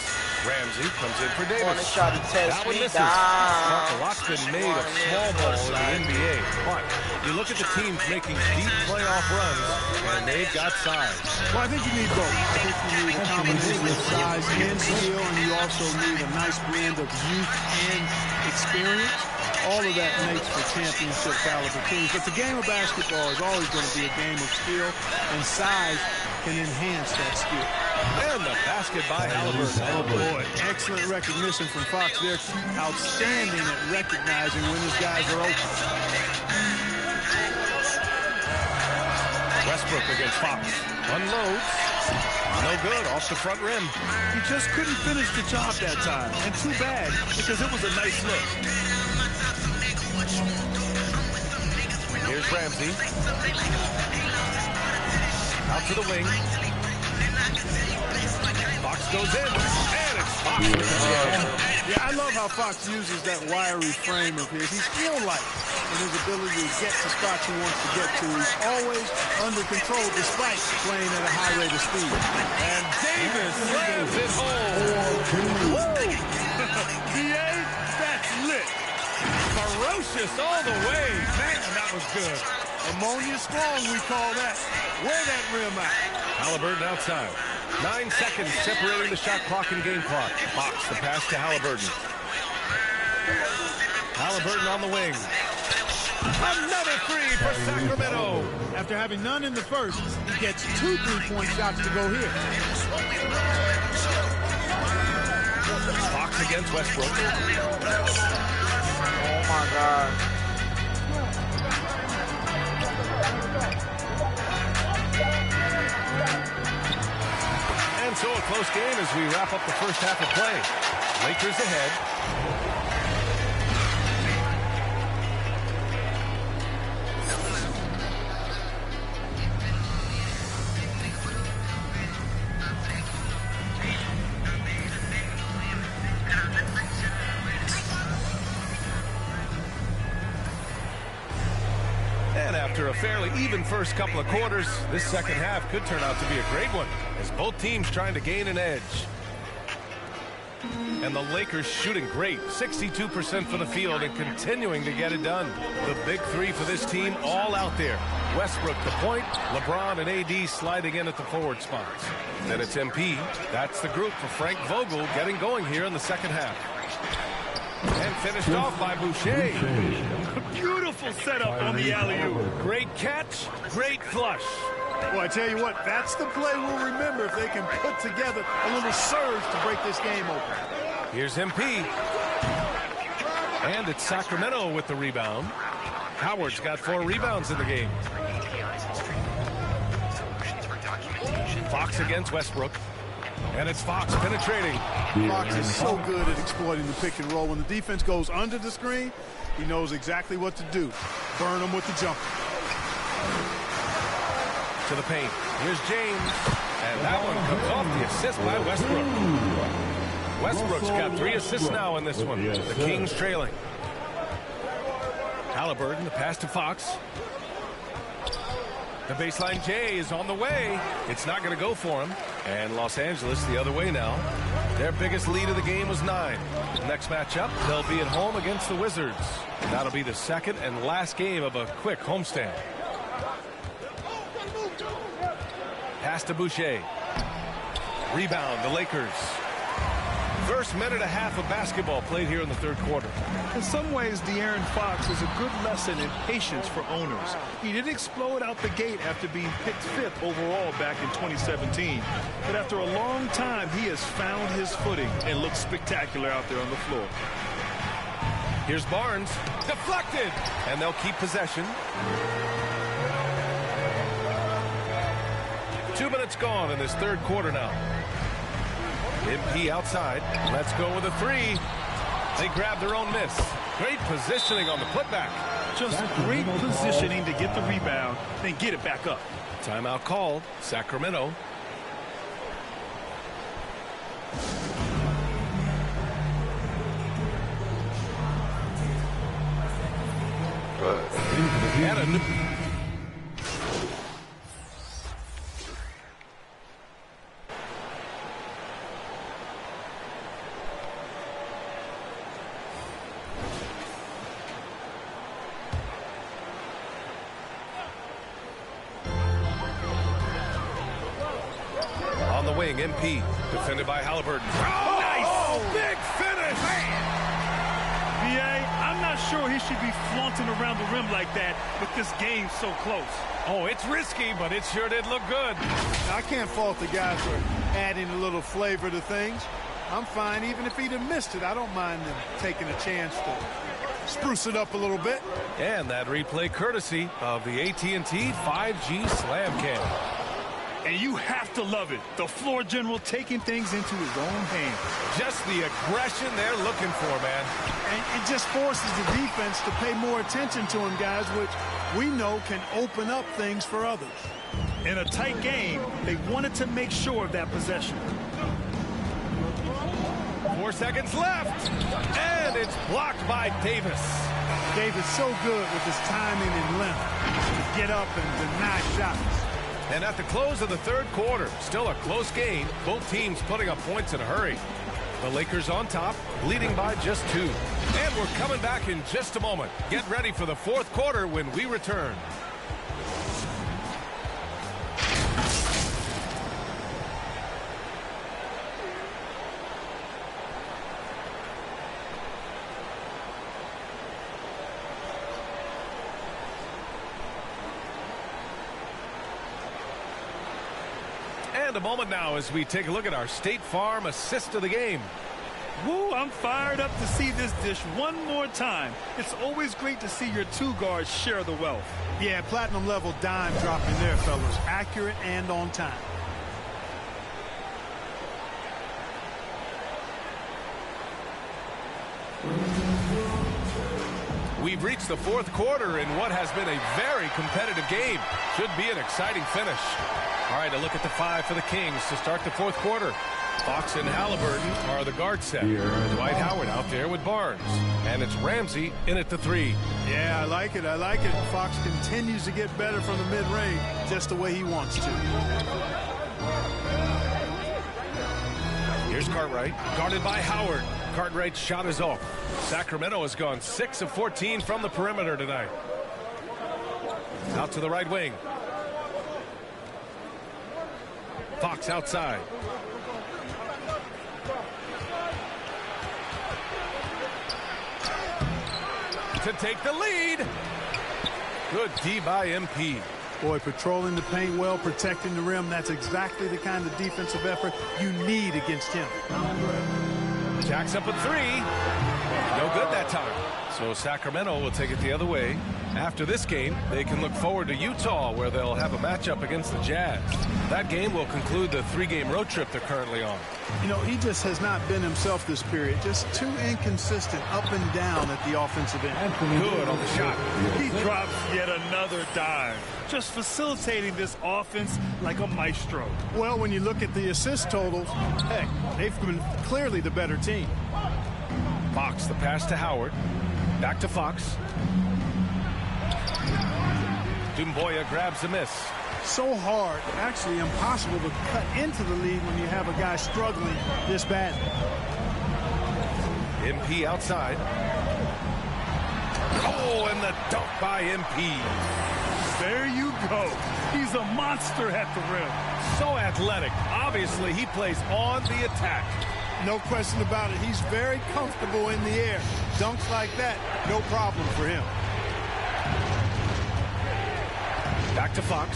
Ramsey comes in for Davis. That one misses. A lot's been made of small ball in the NBA. But you look at the teams making deep playoff runs, and they've got size. Well, I think you need both. I think you need a combination of size and skill, and you also need a nice blend of youth and experience. All of that makes for championship caliber teams. But the game of basketball is always going to be a game of skill, and size can enhance that skill. And the basket by Halliburton. Oh, boy. Excellent recognition from Fox. They're outstanding at recognizing when his guys are open. Westbrook against Fox. Unloads. No good. Off the front rim. He just couldn't finish the job that time. And too bad, because it was a nice look. Here's Ramsey. Out to the wing. Fox goes in, and it's Fox. Yeah, I love how Fox uses that wiry frame of his. He's skill-like in his ability to get to spots he wants to get to. He's always under control despite playing at a high rate of speed. And Davis slams it home. Woo! DA, that's lit. Ferocious all the way. Man, that was good. Ammonia strong, we call that. Wear that rim out. Halliburton outside. 9 seconds separating the shot clock and game clock. Fox, the pass to Halliburton. Halliburton on the wing. Another three for Sacramento. After having none in the first, he gets 2 3-point shots to go here. Fox against Westbrook. Oh, my God. And so a close game as we wrap up the first half of play. Lakers ahead. After a fairly even first couple of quarters, this second half could turn out to be a great one as both teams trying to gain an edge. And the Lakers shooting great, 62% from the field and continuing to get it done. The big three for this team all out there. Westbrook the point, LeBron and AD sliding in at the forward spots. Then it's MP. That's the group for Frank Vogel getting going here in the second half. And finished off by Boucher. Beautiful setup on the alley-oop. Great catch, great flush. Well, I tell you what, that's the play we'll remember if they can put together a little surge to break this game open. Here's MP. And it's Sacramento with the rebound. Howard's got 4 rebounds in the game. Fox against Westbrook. And it's Fox penetrating. Fox is so good at exploiting the pick and roll. When the defense goes under the screen, he knows exactly what to do. Burn them with the jumper. To the paint. Here's James. And that one comes off the assist by Westbrook. Westbrook's got 3 assists now in this one. The Kings trailing. Halliburton, the pass to Fox. The baseline J is on the way. It's not going to go for him. And Los Angeles the other way now. Their biggest lead of the game was 9. Next matchup, they'll be at home against the Wizards. That'll be the second and last game of a quick homestand. Pass to Boucher. Rebound, the Lakers. First minute and a half of basketball played here in the third quarter. In some ways, De'Aaron Fox is a good lesson in patience for owners. He didn't explode out the gate after being picked 5th overall back in 2017. But after a long time, he has found his footing and looks spectacular out there on the floor. Here's Barnes. Deflected. And they'll keep possession. 2 minutes gone in this third quarter now. MP outside. Let's go with a 3. They grab their own miss. Great positioning on the putback. Just great positioning to get the rebound, then get it back up. Timeout called. Sacramento. On the wing, MP. Defended by Haliburton. Oh, nice! Big finish! B.A., I'm not sure he should be flaunting around the rim like that with this game so close. Oh, it's risky, but it sure did look good. I can't fault the guys for adding a little flavor to things. I'm fine. Even if he'd have missed it, I don't mind them taking a chance to spruce it up a little bit. And that replay courtesy of the AT&T 5G Slam Cam. And you have to love it. The floor general taking things into his own hands. Just the aggression they're looking for, man. And it just forces the defense to pay more attention to him, guys, which we know can open up things for others. In a tight game, they wanted to make sure of that possession. 4 seconds left. And it's blocked by Davis. Davis so good with his timing and length to get up and deny shots. And at the close of the third quarter, still a close game, both teams putting up points in a hurry. The Lakers on top, leading by just 2. And we're coming back in just a moment. Get ready for the fourth quarter when we return. And a moment now as we take a look at our State Farm assist of the game. Woo, I'm fired up to see this dish one more time. It's always great to see your 2 guards share the wealth. Yeah, platinum level dime dropping there, fellas. Accurate and on time. We've reached the fourth quarter in what has been a very competitive game. Should be an exciting finish. All right, a look at the 5 for the Kings to start the fourth quarter. Fox and Haliburton are the guard set. Dwight Howard out there with Barnes. And it's Ramsey in at the 3. Yeah, I like it. I like it. Fox continues to get better from the mid-range just the way he wants to. Here's Cartwright, guarded by Howard. Cartwright's shot is off. Sacramento has gone 6 of 14 from the perimeter tonight. Out to the right wing. Fox outside. To take the lead. Good D by MP. Boy, patrolling the paint well, protecting the rim. That's exactly the kind of defensive effort you need against him. Jacks up a 3. No good that time. So Sacramento will take it the other way. After this game, they can look forward to Utah, where they'll have a matchup against the Jazz. That game will conclude the 3-game road trip they're currently on. You know, he just has not been himself this period. Just too inconsistent up and down at the offensive end. Good on the shot. He drops yet another dime. Just facilitating this offense like a maestro. Well, when you look at the assist totals, heck, they've been clearly the better team. Fox, the pass to Howard. Back to Fox. Doumbouya grabs the miss. So hard, actually impossible to cut into the lead when you have a guy struggling this bad. MP outside. Oh, and the dunk by MP. There you go. He's a monster at the rim. So athletic. Obviously, he plays on the attack. No question about it. He's very comfortable in the air. Dunks like that, no problem for him. Back to Fox.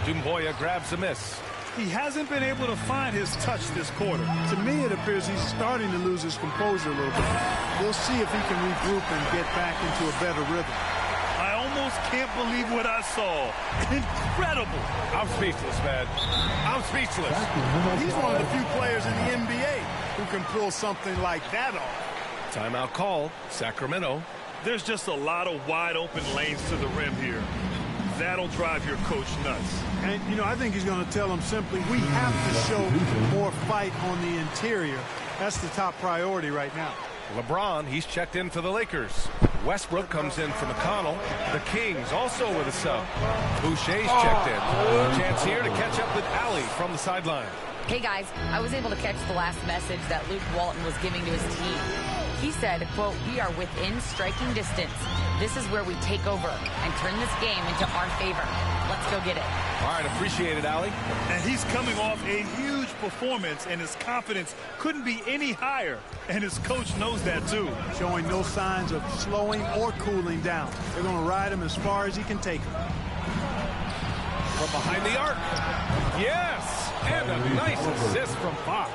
Doumbouya grabs the miss. He hasn't been able to find his touch this quarter. To me, it appears he's starting to lose his composure a little bit. We'll see if he can regroup and get back into a better rhythm. I almost can't believe what I saw. Incredible. I'm speechless, man. I'm speechless. He's one of the few players in the NBA who can pull something like that off. Timeout call, Sacramento. There's just a lot of wide open lanes to the rim here. That'll drive your coach nuts. And, you know, I think he's going to tell him simply, we have to show more fight on the interior. That's the top priority right now. LeBron, he's checked in for the Lakers. Westbrook comes in for McConnell. The Kings also with a sub. Boucher's checked in. Chance here to catch up with Allie from the sideline. Hey guys, I was able to catch the last message that Luke Walton was giving to his team. He said, quote, "We are within striking distance. This is where we take over and turn this game into our favor. Let's go get it." All right, appreciate it, Allie. And he's coming off a huge performance, and his confidence couldn't be any higher. And his coach knows that, too. Showing no signs of slowing or cooling down. They're going to ride him as far as he can take him. From behind the arc. Yes! And a nice assist from Fox.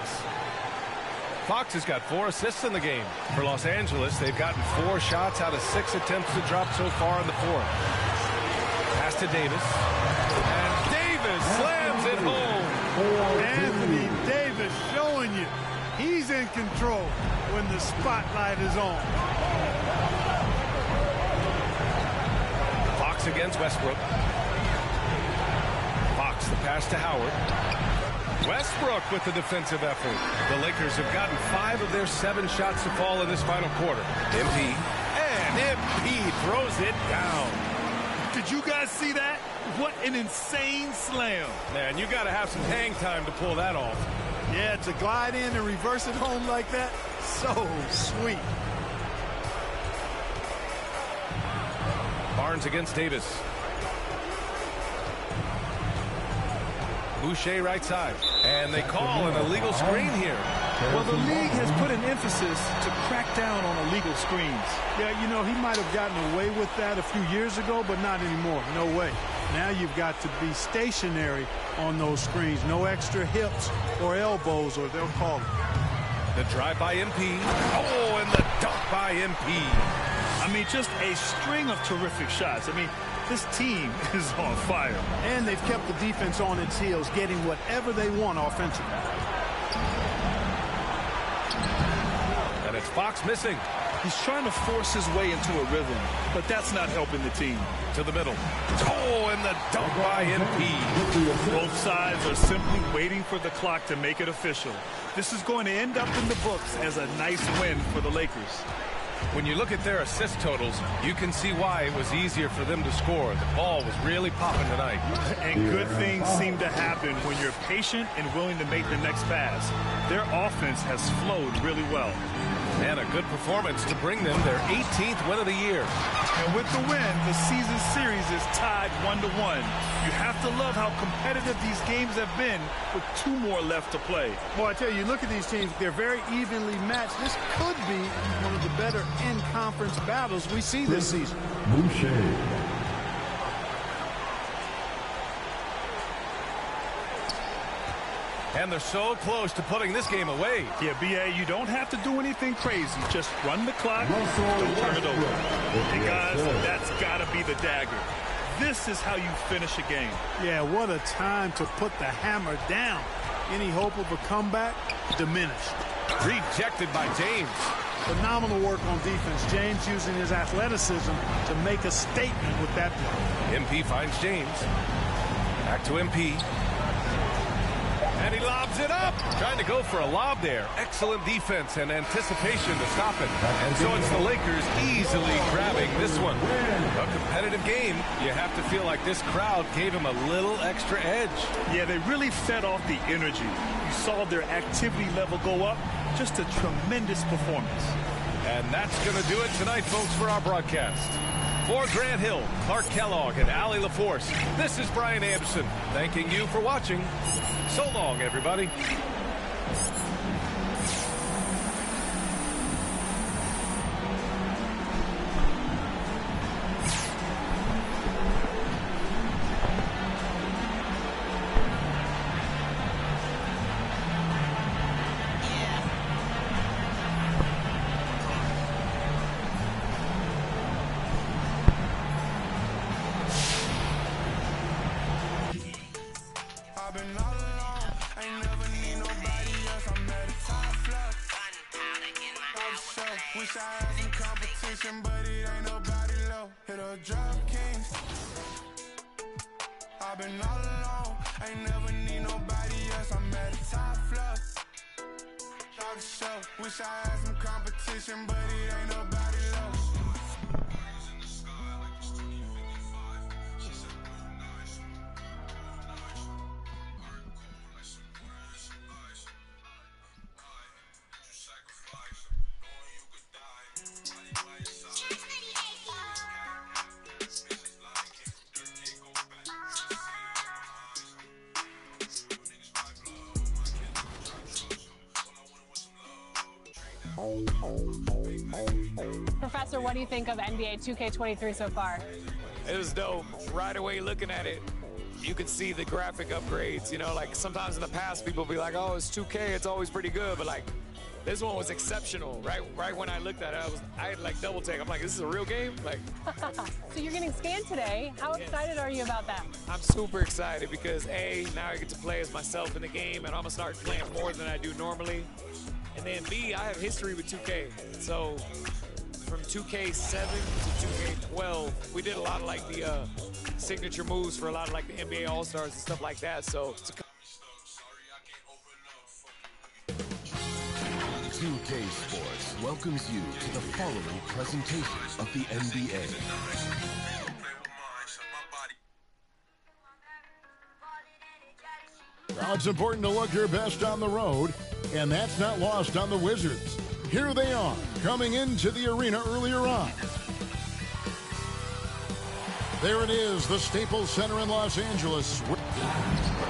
Fox has got 4 assists in the game. For Los Angeles, they've gotten 4 shots out of 6 attempts to drop so far in the fourth. Pass to Davis. And Davis slams it home. Anthony Davis showing you he's in control when the spotlight is on. Fox against Westbrook. Fox, the pass to Howard. Westbrook with the defensive effort. The Lakers have gotten 5 of their 7 shots to fall in this final quarter. MP. And MP throws it down. Did you guys see that? What an insane slam. Man, you got to have some hang time to pull that off. Yeah, to glide in and reverse it home like that, so sweet. Barnes against Davis. Boucher right side. And they call an illegal screen here. Well, the league has put an emphasis to crack down on illegal screens. Yeah, you know, he might have gotten away with that a few years ago, but not anymore. No way. Now you've got to be stationary on those screens. No extra hips or elbows, or they'll call it. The drive by MP. Oh, and the dunk by MP. I mean, just a string of terrific shots. I mean, this team is on fire. And they've kept the defense on its heels, getting whatever they want offensively. And it's Fox missing. He's trying to force his way into a rhythm, but that's not helping the team. To the middle. Oh, and the dunk by MP. Both sides are simply waiting for the clock to make it official. This is going to end up in the books as a nice win for the Lakers. When you look at their assist totals, you can see why it was easier for them to score. The ball was really popping tonight. And good things seem to happen when you're patient and willing to make the next pass. Their offense has flowed really well. And a good performance to bring them their 18th win of the year. And with the win, the season series is tied 1-1. You have to love how competitive these games have been with 2 more left to play. Well, I tell you, look at these teams. They're very evenly matched. This could be one of the better in-conference battles we see this season. Boucher. And they're so close to putting this game away. Yeah, B.A., you don't have to do anything crazy. Just run the clock, don't turn it over. And guys, that's got to be the dagger. This is how you finish a game. Yeah, what a time to put the hammer down. Any hope of a comeback? Diminished. Rejected by James. Phenomenal work on defense. James using his athleticism to make a statement with that play. MP finds James. Back to MP. And he lobs it up. Trying to go for a lob there. Excellent defense and anticipation to stop it. And so it's the Lakers easily grabbing this one. A competitive game. You have to feel like this crowd gave him a little extra edge. Yeah, they really fed off the energy. You saw their activity level go up. Just a tremendous performance. And that's going to do it tonight, folks, for our broadcast. For Grant Hill, Clark Kellogg, and Allie LaForce, this is Brian Anderson, thanking you for watching. So long, everybody. Wish I had some competition, but it ain't nobody low. Hit a drop kings. I've been all alone. Ain't never need nobody else. I'm at the top floor. Talk show. Wish I had some competition, but it ain't nobody low. Professor, what do you think of NBA 2K23 so far? It was dope. Right away looking at it, you could see the graphic upgrades. You know, like sometimes in the past people be like, oh, it's 2K, it's always pretty good. But like, this one was exceptional. Right when I looked at it, I had like double take. I'm like, this is a real game? Like, so you're getting scanned today. How excited are you about that? I'm super excited because A, now I get to play as myself in the game, and I'm gonna start playing more than I do normally. And then B, I have history with 2K. So from 2K7 to 2K12, we did a lot of like the signature moves for a lot of like the NBA All-Stars and stuff like that. So it's 2K Sports welcomes you to the following presentation of the NBA. Now it's important to look your best on the road, and that's not lost on the Wizards. Here they are, coming into the arena earlier on. There it is, the Staples Center in Los Angeles.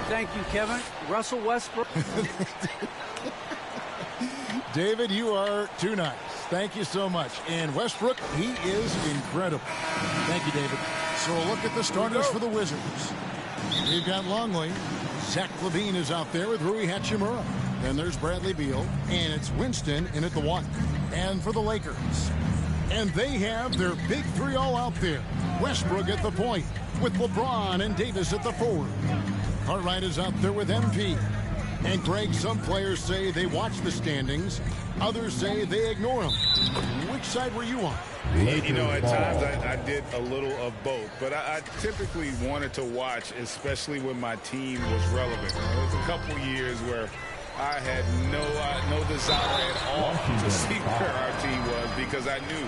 Thank you, Kevin. Russell Westbrook. David, you are too nice. Thank you so much. And Westbrook, he is incredible. Thank you, David. So a look at the starters for the Wizards. We've got Longley. Zach LaVine is out there with Rui Hachimura. Then there's Bradley Beal. And it's Winston in at the 1. And for the Lakers. And they have their big three all out there. Westbrook at the point with LeBron and Davis at the 4. Cartwright is out there with MP. And Greg, some players say they watch the standings. Others say they ignore them. Which side were you on? You know, at times I did a little of both, but I typically wanted to watch, especially when my team was relevant. There was a couple years where I had no desire at all to see where our team was because I knew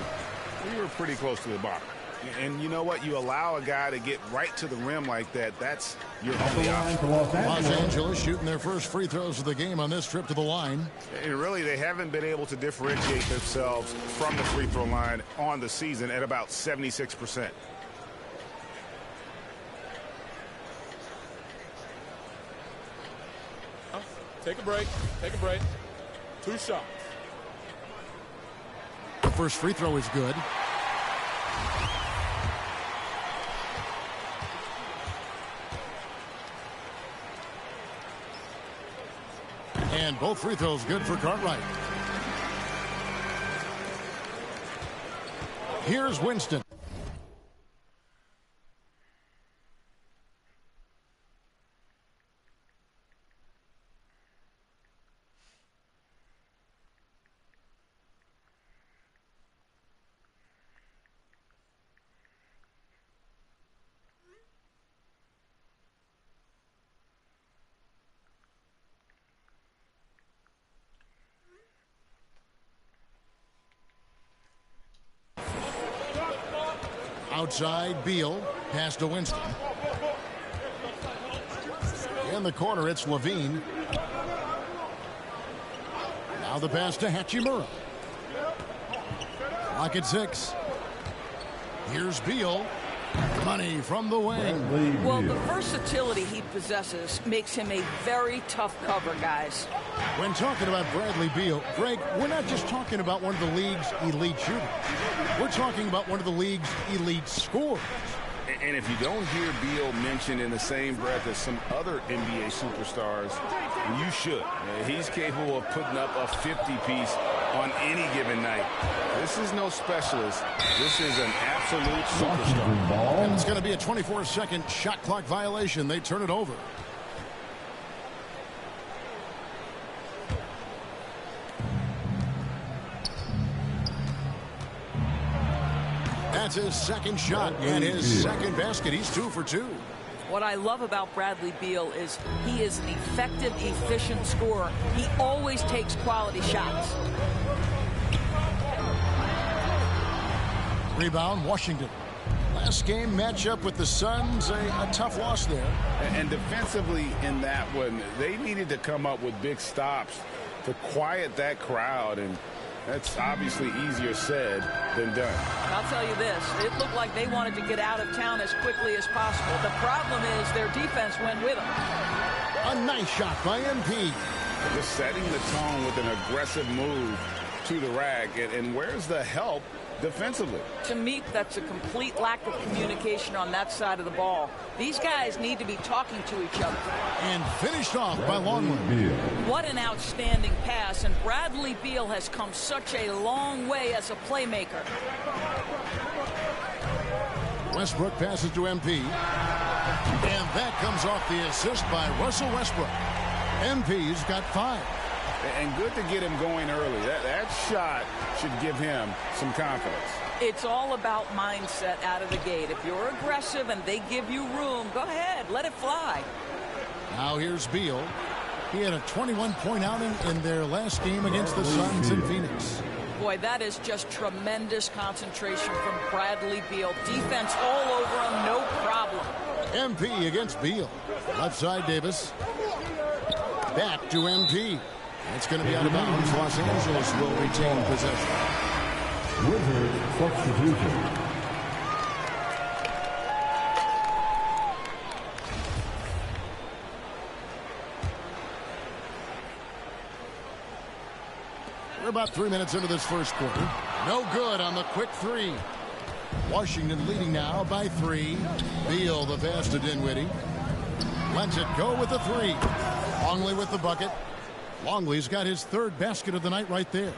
we were pretty close to the bottom. And you know what? You allow a guy to get right to the rim like that, that's your only option. Los Angeles shooting their first free throws of the game on this trip to the line. And really, they haven't been able to differentiate themselves from the free throw line on the season at about 76%. Take a break. Take a break. 2 shots. The first free throw is good. And both free throws good for Cartwright. Here's Winston. Outside, Beal. Pass to Winston. In the corner, it's Levine. Now the pass to Hachimura. Clock at 6. Here's Beal. Money from the wing. Well, the versatility he possesses makes him a very tough cover, guys. When talking about Bradley Beal, Greg, we're not just talking about one of the league's elite shooters. We're talking about one of the league's elite scorers. And if you don't hear Beal mentioned in the same breath as some other NBA superstars, you should. He's capable of putting up a 50-piece on any given night. This is no specialist. This is an absolute superstar. And it's going to be a 24-second shot clock violation. They turn it over. That's his second shot and his second basket. He's 2 for 2. What I love about Bradley Beal is he is an effective, efficient scorer. He always takes quality shots. Rebound, Washington. Last game matchup with the Suns, a tough loss there. And defensively in that one, they needed to come up with big stops to quiet that crowd, and that's obviously easier said than done. I'll tell you this, it looked like they wanted to get out of town as quickly as possible. The problem is their defense went with them. A nice shot by MP. Just setting the tone with an aggressive move to the rack. And where's the help defensively? To me, that's a complete lack of communication on that side of the ball. These guys need to be talking to each other. And finished off by Longley. What an outstanding pass, and Bradley Beal has come such a long way as a playmaker. Westbrook passes to MP. And that comes off the assist by Russell Westbrook. MP's got 5. And good to get him going early. That shot should give him some confidence. It's all about mindset out of the gate. If you're aggressive and they give you room, go ahead, let it fly. Now here's Beal. He had a 21-point outing in their last game against the Suns in Phoenix. Boy, that is just tremendous concentration from Bradley Beal. Defense all over him, no problem. MP against Beal. Left side, Davis. Back to MP. It's going to be out of bounds. Los Angeles will retain possession. Wizards substitution. We're about 3 minutes into this first quarter. No good on the quick 3. Washington leading now by 3. Beal the pass to Dinwiddie. Lets it go with the 3. Longley with the bucket. Longley's got his 3rd basket of the night right there.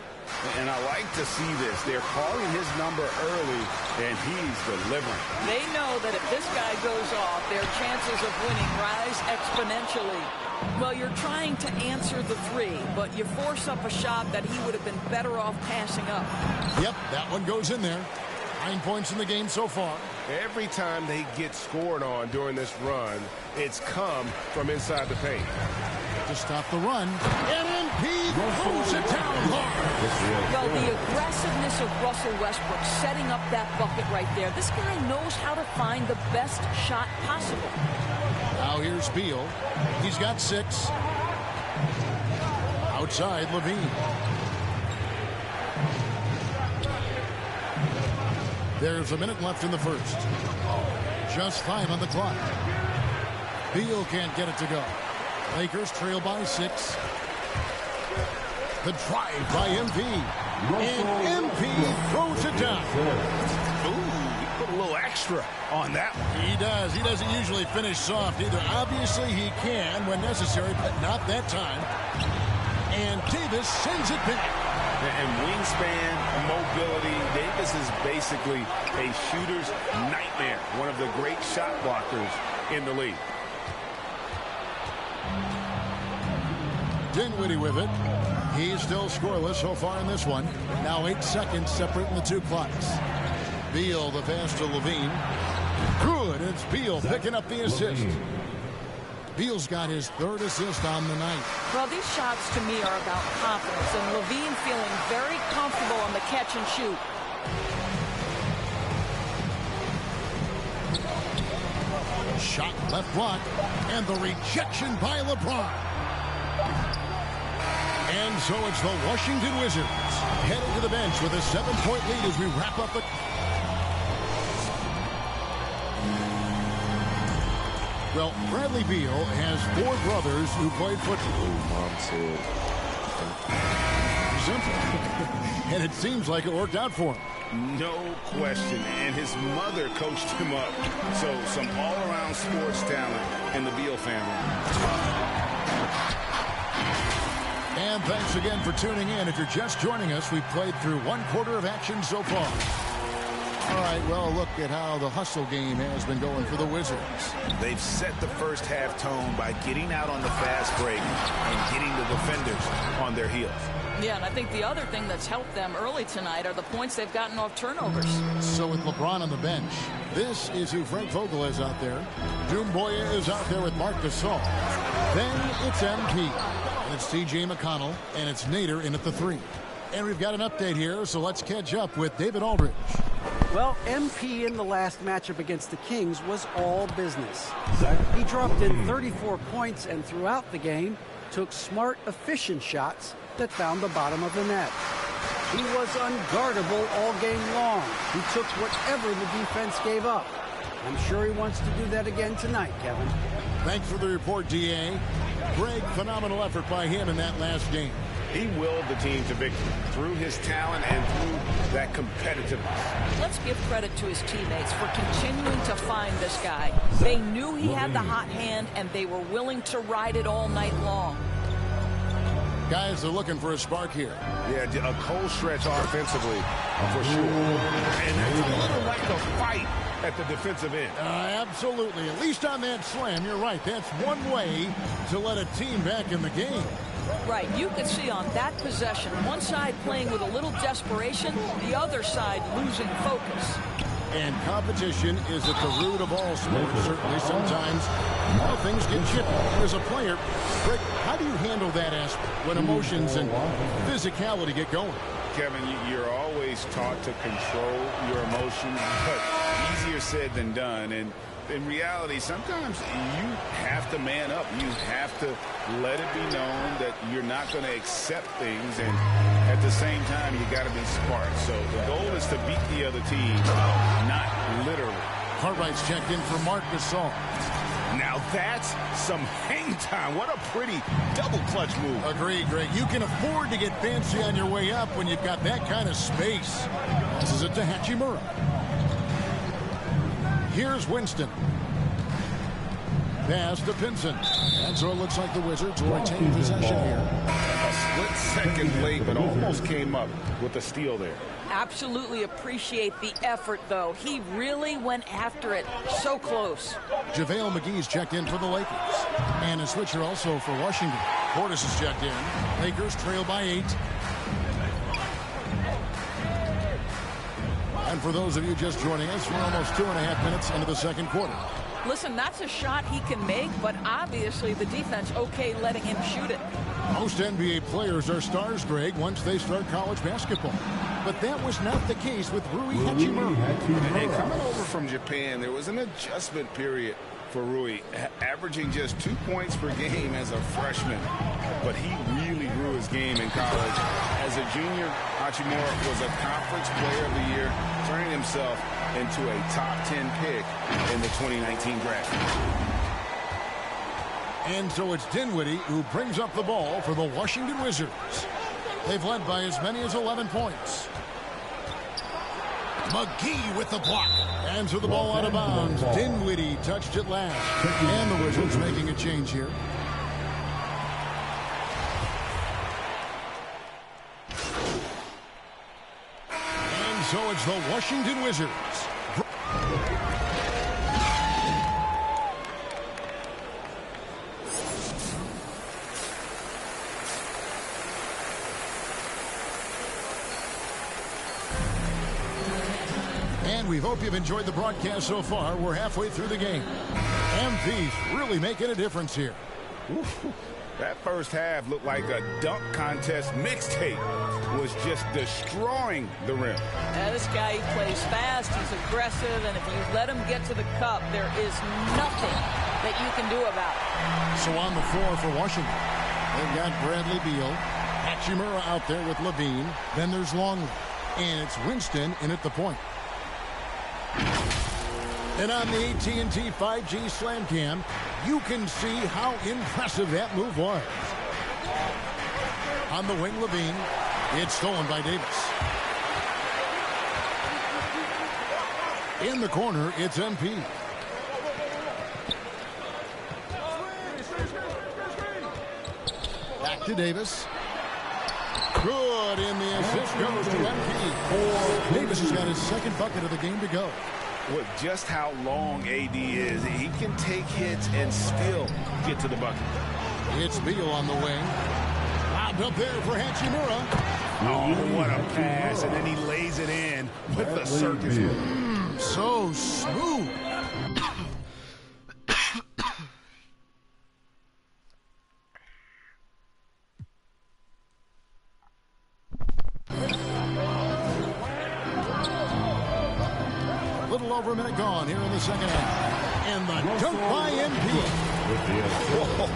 And I like to see this. They're calling his number early, and he's delivering. They know that if this guy goes off, their chances of winning rise exponentially. Well, you're trying to answer the 3, but you force up a shot that he would have been better off passing up. Yep, that one goes in there. 9 points in the game so far. Every time they get scored on during this run, it's come from inside the paint. To stop the run, and MP throws it down hard. Well, the aggressiveness of Russell Westbrook setting up that bucket right there. This guy knows how to find the best shot possible. Now here's Beal. He's got 6. Outside, Levine. There's a minute left in the first. Just 5 on the clock. Beal can't get it to go. Lakers trail by 6. The drive by MP. And MP throws it down. Ooh, he put a little extra on that one. He does. He doesn't usually finish soft either. Obviously, he can when necessary, but not that time. And Davis sends it back. And wingspan, mobility, Davis is basically a shooter's nightmare. One of the great shot blockers in the league. Dinwiddie with it. He's still scoreless so far in this one. Now 8 seconds separating the 2 clocks. Beal the pass to Levine. Good. It's Beal picking up the assist. Beal's got his 3rd assist on the night. Well, these shots to me are about confidence, and Levine feeling very comfortable on the catch and shoot. Shot left block. And the rejection by LeBron. And so it's the Washington Wizards heading to the bench with a 7-point lead as we wrap up the... Well, Bradley Beal has 4 brothers who played football. Mom said. Simple. And it seems like it worked out for him. No question. And his mother coached him up. So some all-around sports talent in the Beal family. And thanks again for tuning in. If you're just joining us, we've played through 1/4 of action so far. All right, well, look at how the hustle game has been going for the Wizards. They've set the first half tone by getting out on the fast break and getting the defenders on their heels. Yeah, and I think the other thing that's helped them early tonight are the points they've gotten off turnovers. So with LeBron on the bench, this is who Frank Vogel is out there. Doumbouya is out there with Marc Gasol. Then it's MP. And it's T.J. McConnell, and it's Nader in at the 3. And we've got an update here, so let's catch up with David Aldridge. Well, MP in the last matchup against the Kings was all business. He dropped in 34 points and throughout the game took smart, efficient shots that found the bottom of the net. He was unguardable all game long. He took whatever the defense gave up. I'm sure he wants to do that again tonight, Kevin. Thanks for the report, D.A. Greg, phenomenal effort by him in that last game. He willed the team to victory through his talent and through that competitiveness. Let's give credit to his teammates for continuing to find this guy. They knew he had the hot hand, and they were willing to ride it all night long. Guys are looking for a spark here. Yeah, a cold stretch offensively, for sure. And it's a little like a fight at the defensive end. Absolutely. At least on that slam, you're right. That's one way to let a team back in the game. Right. You could see on that possession, one side playing with a little desperation, the other side losing focus. And competition is at the root of all sports. Certainly sometimes things get chippy. As a player, Greg, how do you handle that aspect when emotions and physicality get going? Kevin, you're always taught to control your emotions, but easier said than done. And in reality, sometimes you have to man up. You have to let it be known that you're not going to accept things, and at the same time, you got to be smart. So the goal is to beat the other team, not literally. Cartwright's checked in for Marc Gasol. Now that's some hang time. What a pretty double clutch move. Agreed, Greg. You can afford to get fancy on your way up when you've got that kind of space. This is it to Hachimura. Here's Winston. Pass to Pinson. And so it looks like the Wizards will retain possession here. A split second late, but almost came up with a steal there. Absolutely appreciate the effort, though. He really went after it. So close. JaVale McGee's checked in for the Lakers. And a switcher also for Washington. Portis is checked in. Lakers trail by 8. And for those of you just joining us, we're almost 2.5 minutes into the second quarter. Listen, that's a shot he can make, but obviously the defense okay letting him shoot it. Most NBA players are stars, Greg, once they start college basketball. But that was not the case with Rui Hachimura. And coming over from Japan, there was an adjustment period for Rui, averaging just 2 points per game as a freshman. But he really grew his game in college. As a junior, Hachimura was a conference player of the year, turning himself into a top 10 pick in the 2019 draft. And so it's Dinwiddie who brings up the ball for the Washington Wizards. They've led by as many as 11 points. McGee with the block. And so the ball out of bounds. Dinwiddie touched it last. And the Wizards making a change here. And so it's the Washington Wizards. We hope you've enjoyed the broadcast so far. We're halfway through the game. MV's really making a difference here. That first half looked like a dunk contest mixtape. Was just destroying the rim. Yeah, this guy, he plays fast, he's aggressive, and if you let him get to the cup, there is nothing that you can do about it. So on the floor for Washington, they've got Bradley Beal, Hachimura out there with Levine, then there's Longley, and it's Winston in at the point. And on the AT&T 5G Slam Cam, you can see how impressive that move was. On the wing, Levine. It's stolen by Davis. In the corner, it's MP. Back to Davis. Good, and the assist goes to MP. Davis has got his second bucket of the game to go. With just how long AD is, he can take hits and still get to the bucket. It's Beal on the wing. Lobbed up there for Hachimura. Oh, what a pass, and then he lays it in with the circus. So smooth. Little over a minute gone here in the second half. And the dunk by MP. Whoa,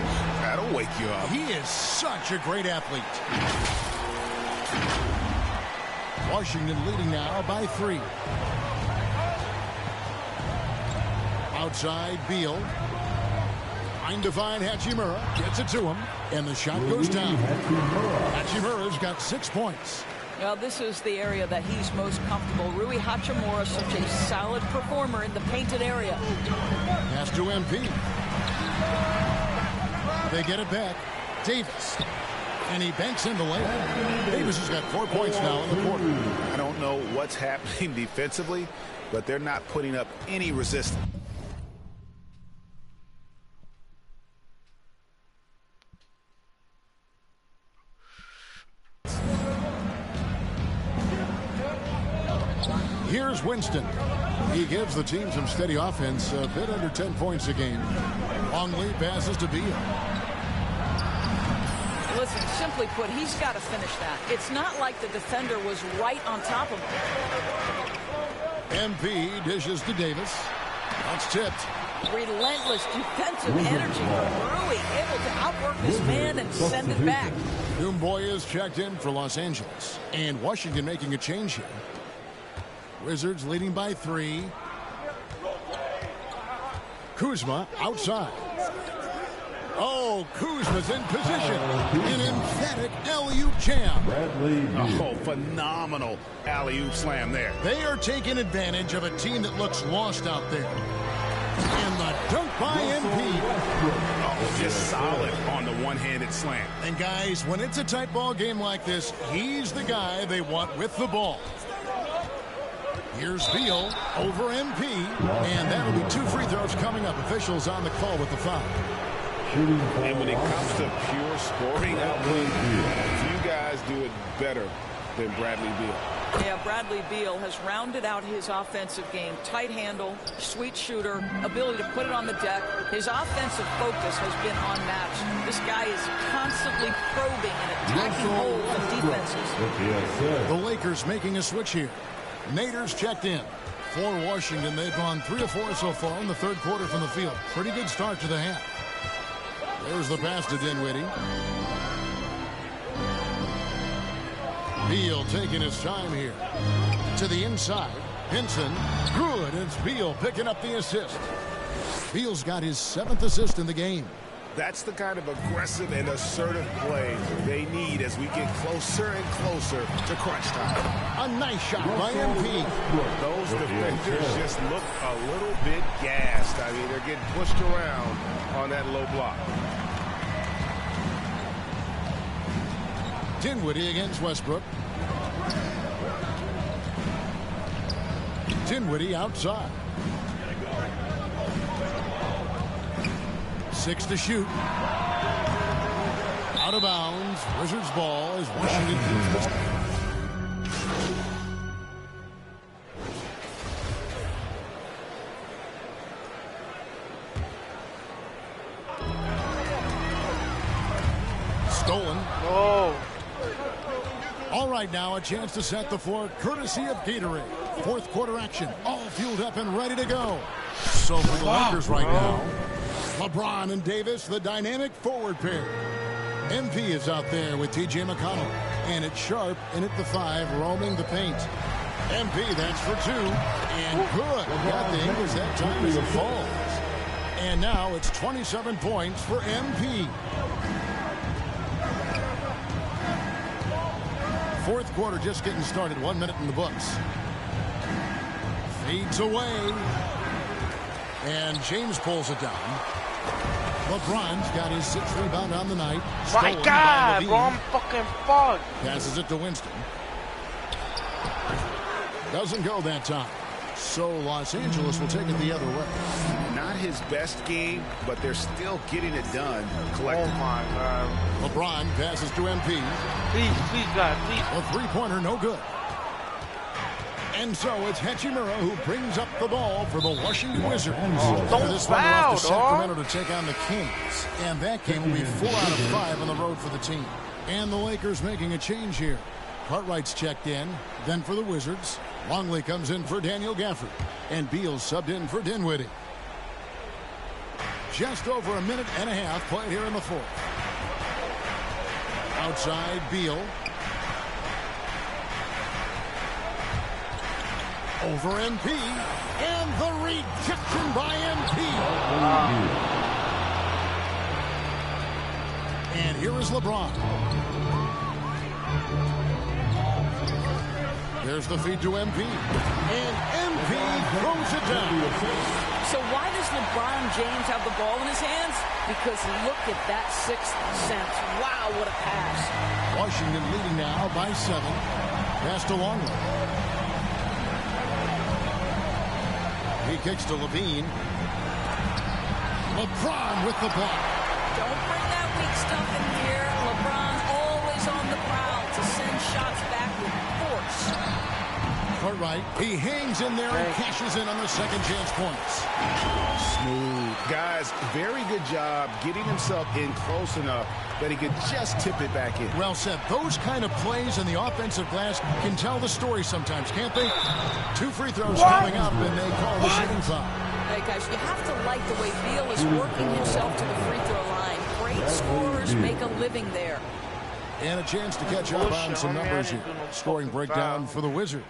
that'll wake you up. He is such a great athlete. Washington leading now by 3. Outside, Beal. Trying to find Hachimura. Gets it to him. And the shot goes down. Hachimura's got 6 points. Well, this is the area that he's most comfortable. Rui Hachimura, such a solid performer in the painted area. Pass to MP. They get it back. Davis. And he banks in the layup. Davis has got 4 points now in the quarter. I don't know what's happening defensively, but they're not putting up any resistance. Here's Winston. He gives the team some steady offense, a bit under 10 points a game. Longley passes to Beal. Listen, simply put, he's got to finish that. It's not like the defender was right on top of him. MP dishes to Davis. That's tipped. Relentless defensive energy from Rui, able to outwork this man and send it back. Doumbouya is checked in for Los Angeles. And Washington making a change here. Wizards leading by 3. Kuzma outside. Oh, Kuzma's in position. An emphatic alley-oop jam. Oh, phenomenal alley-oop slam there. They are taking advantage of a team that looks lost out there. And the dunk by MP. Oh, just solid on the one-handed slam. And guys, when it's a tight ball game like this, he's the guy they want with the ball. Here's Beal over MP. And that'll be 2 free throws coming up. Officials on the call with the foul. And when it comes to pure scoring output, few guys do it better than Bradley Beal. Yeah, Bradley Beal has rounded out his offensive game. Tight handle, sweet shooter, ability to put it on the deck. His offensive focus has been unmatched. This guy is constantly probing and attacking holes and defenses. The Lakers making a switch here. Nader's checked in. For Washington, they've gone 3 of 4 so far in the third quarter from the field. Pretty good start to the half. There's the pass to Dinwiddie. Beal taking his time here. To the inside. Henson. Good. It's Beal picking up the assist. Beal's got his 7th assist in the game. That's the kind of aggressive and assertive play they need as we get closer and closer to crunch time. A nice shot by MP. Those defenders just look a little bit gassed. I mean, they're getting pushed around on that low block. Dinwiddie against Westbrook. Dinwiddie outside. 6 to shoot. Out of bounds. Wizards ball as Washington keeps this. right, now a chance to set the floor courtesy of Gatorade. Fourth quarter action, all fueled up and ready to go. So for the Lakers right now, LeBron and Davis, the dynamic forward pair. MP is out there with TJ McConnell. And it's Sharp in at the 5, roaming the paint. MP, that's for 2. And good. Got the English that time as it falls. And now it's 27 points for MP. Fourth quarter just getting started. 1 minute in the books. Feeds away. And James pulls it down. LeBron's got his 6th rebound on the night. My God, bro, I'm fucking fucked. Passes it to Winston. Doesn't go that time. So Los Angeles will take it the other way. Not his best game, but they're still getting it done collectively. Oh, my God. LeBron passes to MP. Please, God, please. A three-pointer, no good. And so it's Hachimura who brings up the ball for the Washington Wizards. This one off to Sacramento to take on the Kings. And that game will be 4 out of 5 on the road for the team. And the Lakers making a change here. Cartwright's checked in. Then for the Wizards, Longley comes in for Daniel Gafford. And Beal subbed in for Dinwiddie. Just over a minute and a half played here in the fourth. Outside, Beal. Over MP, and the rejection by MP. And here is LeBron. There's the feed to MP, and MP throws it down. So why does LeBron James have the ball in his hands? Because look at that 6th sense. Wow, what a pass. Washington leading now by 7. Pass to Longley. He kicks to Levine. LeBron with the block. Don't bring that weak stuff in here. LeBron always on the prowl to send shots back with force. Cartwright, he hangs in there and cashes in on the second chance points. Smooth. Guys, very good job getting himself in close enough that he could just tip it back in. Well said. Those kind of plays in the offensive glass can tell the story sometimes, can't they? 2 free throws coming up, and they call the shooting foul. Hey, guys, you have to like the way Beal is working himself to the free throw line. Great scorers make a living there. And a chance to catch up on some numbers here. Scoring breakdown for the Wizards.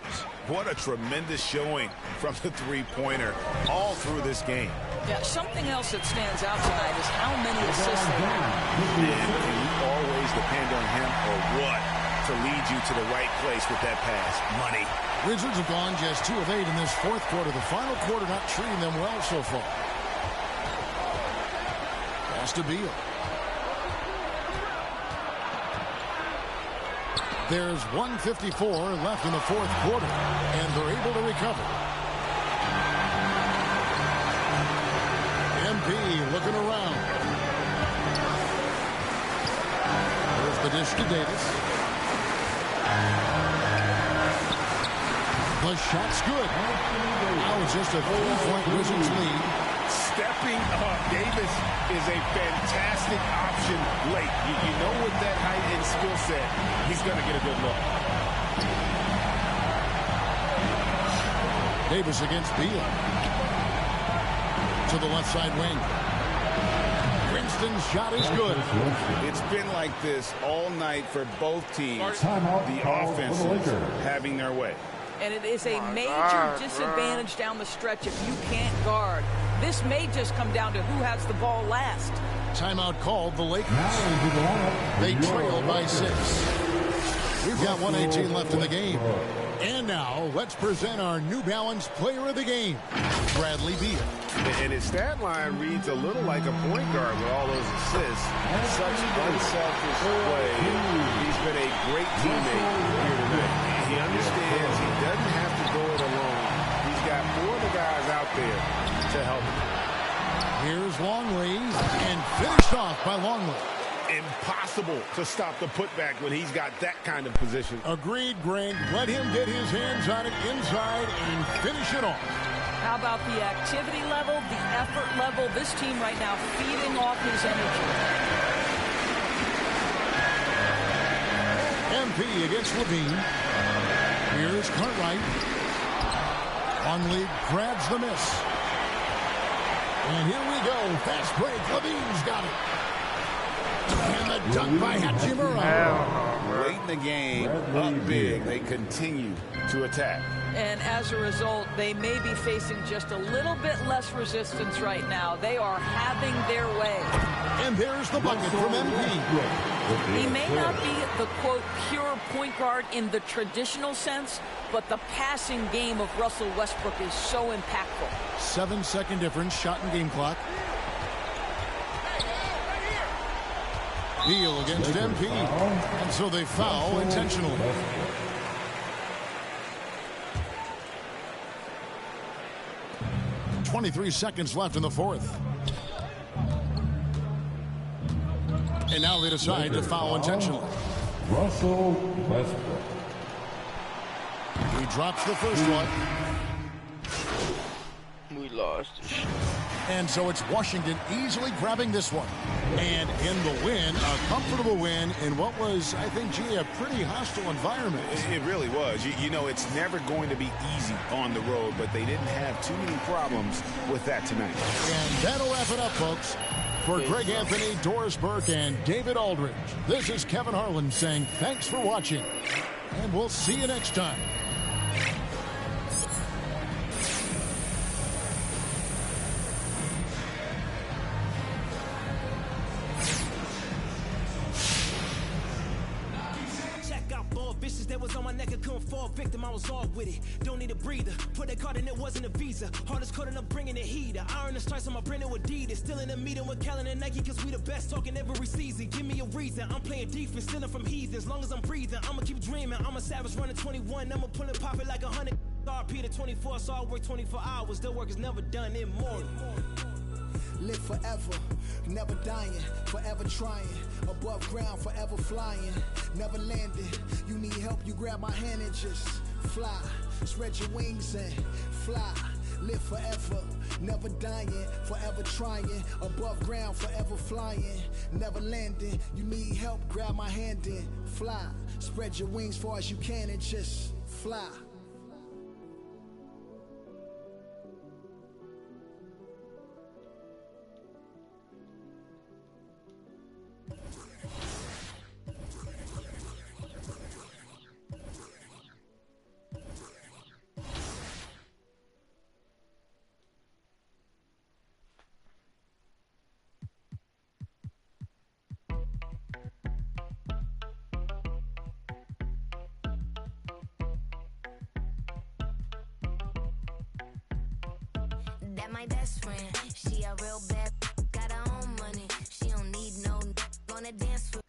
What a tremendous showing from the three-pointer all through this game. Yeah, something else that stands out tonight is how many assists they have. Can you always depend on him or what to lead you to the right place with that pass? Money. Wizards have gone just 2 of 8 in this fourth quarter. The final quarter not treating them well so far. Pass to Beal. There's 1:54 left in the fourth quarter, and they're able to recover. MP looking around. There's the dish to Davis. The shot's good. Now it's just a 3-point Wizards lead. Stepping up, Davis is a fantastic option late. You know with that height and skill set, he's going to get a good look. Davis against Beal. To the left side wing. Winston's shot is good. It's been like this all night for both teams. The offenses having their way. And it is a major disadvantage down the stretch if you can't guard. This may just come down to who has the ball last. Timeout called the Lakers. They trail by 6. We've got 1:18 left in the game. And now, let's present our New Balance Player of the Game, Bradley Beal. And his stat line reads a little like a point guard with all those assists. Such unselfish play. He's been a great teammate here tonight. He understands he doesn't have to go it alone. He's got 4 of the guys out there to help him. Here's Longley, and finished off by Longley. Impossible to stop the putback when he's got that kind of position. Agreed, Greg. Let him get his hands on it inside and finish it off. How about the activity level, the effort level? This team right now feeding off his energy. MP against Levine. Here's Cartwright. Longley grabs the miss. And here we go. Fast break. Levine's got it. And the dunk by Hachimura. Late in the game, up big, they continue to attack. And as a result, they may be facing just a little bit less resistance right now. They are having their way. And there's the bucket from MP. He may not be the, quote, pure point guard in the traditional sense, but the passing game of Russell Westbrook is so impactful. 7-second difference, shot and game clock. Beal against MP. And so they foul intentionally. 23 seconds left in the fourth. And now they decide to foul intentionally. Russell Westbrook. He drops the first one. We lost. And so it's Washington easily grabbing this one. And in the win, a comfortable win in what was, I think, G, a pretty hostile environment. It really was. You know, it's never going to be easy on the road, but they didn't have too many problems with that tonight. And that'll wrap it up, folks. For Greg Anthony, Doris Burke, and David Aldridge, this is Kevin Harlan saying thanks for watching. And we'll see you next time. Bitches that was on my neck, I couldn't fall victim, I was all with it. Don't need a breather, put that card in, it wasn't a visa. Hardest card and I'm bringing the heat. Iron the stripes on my brand new Adidas. Still in the meeting with Kellen and Nike, cause we the best talking every season. Give me a reason, I'm playing defense, stealing from heathens. As long as I'm breathing, I'ma keep dreaming. I'm a savage running 21, I'ma pull and pop it like 100. RP to 24, so I work 24 hours. The work is never done, immortal. Live forever, never dying, forever trying. Above ground, forever flying, never landing. You need help, you grab my hand and just fly. Spread your wings and fly. Live forever, never dying, forever trying. Above ground, forever flying, never landing. You need help, grab my hand and fly. Spread your wings far as you can and just fly. That my best friend, she a real bad, got her own money. She don't need no on the dance floor.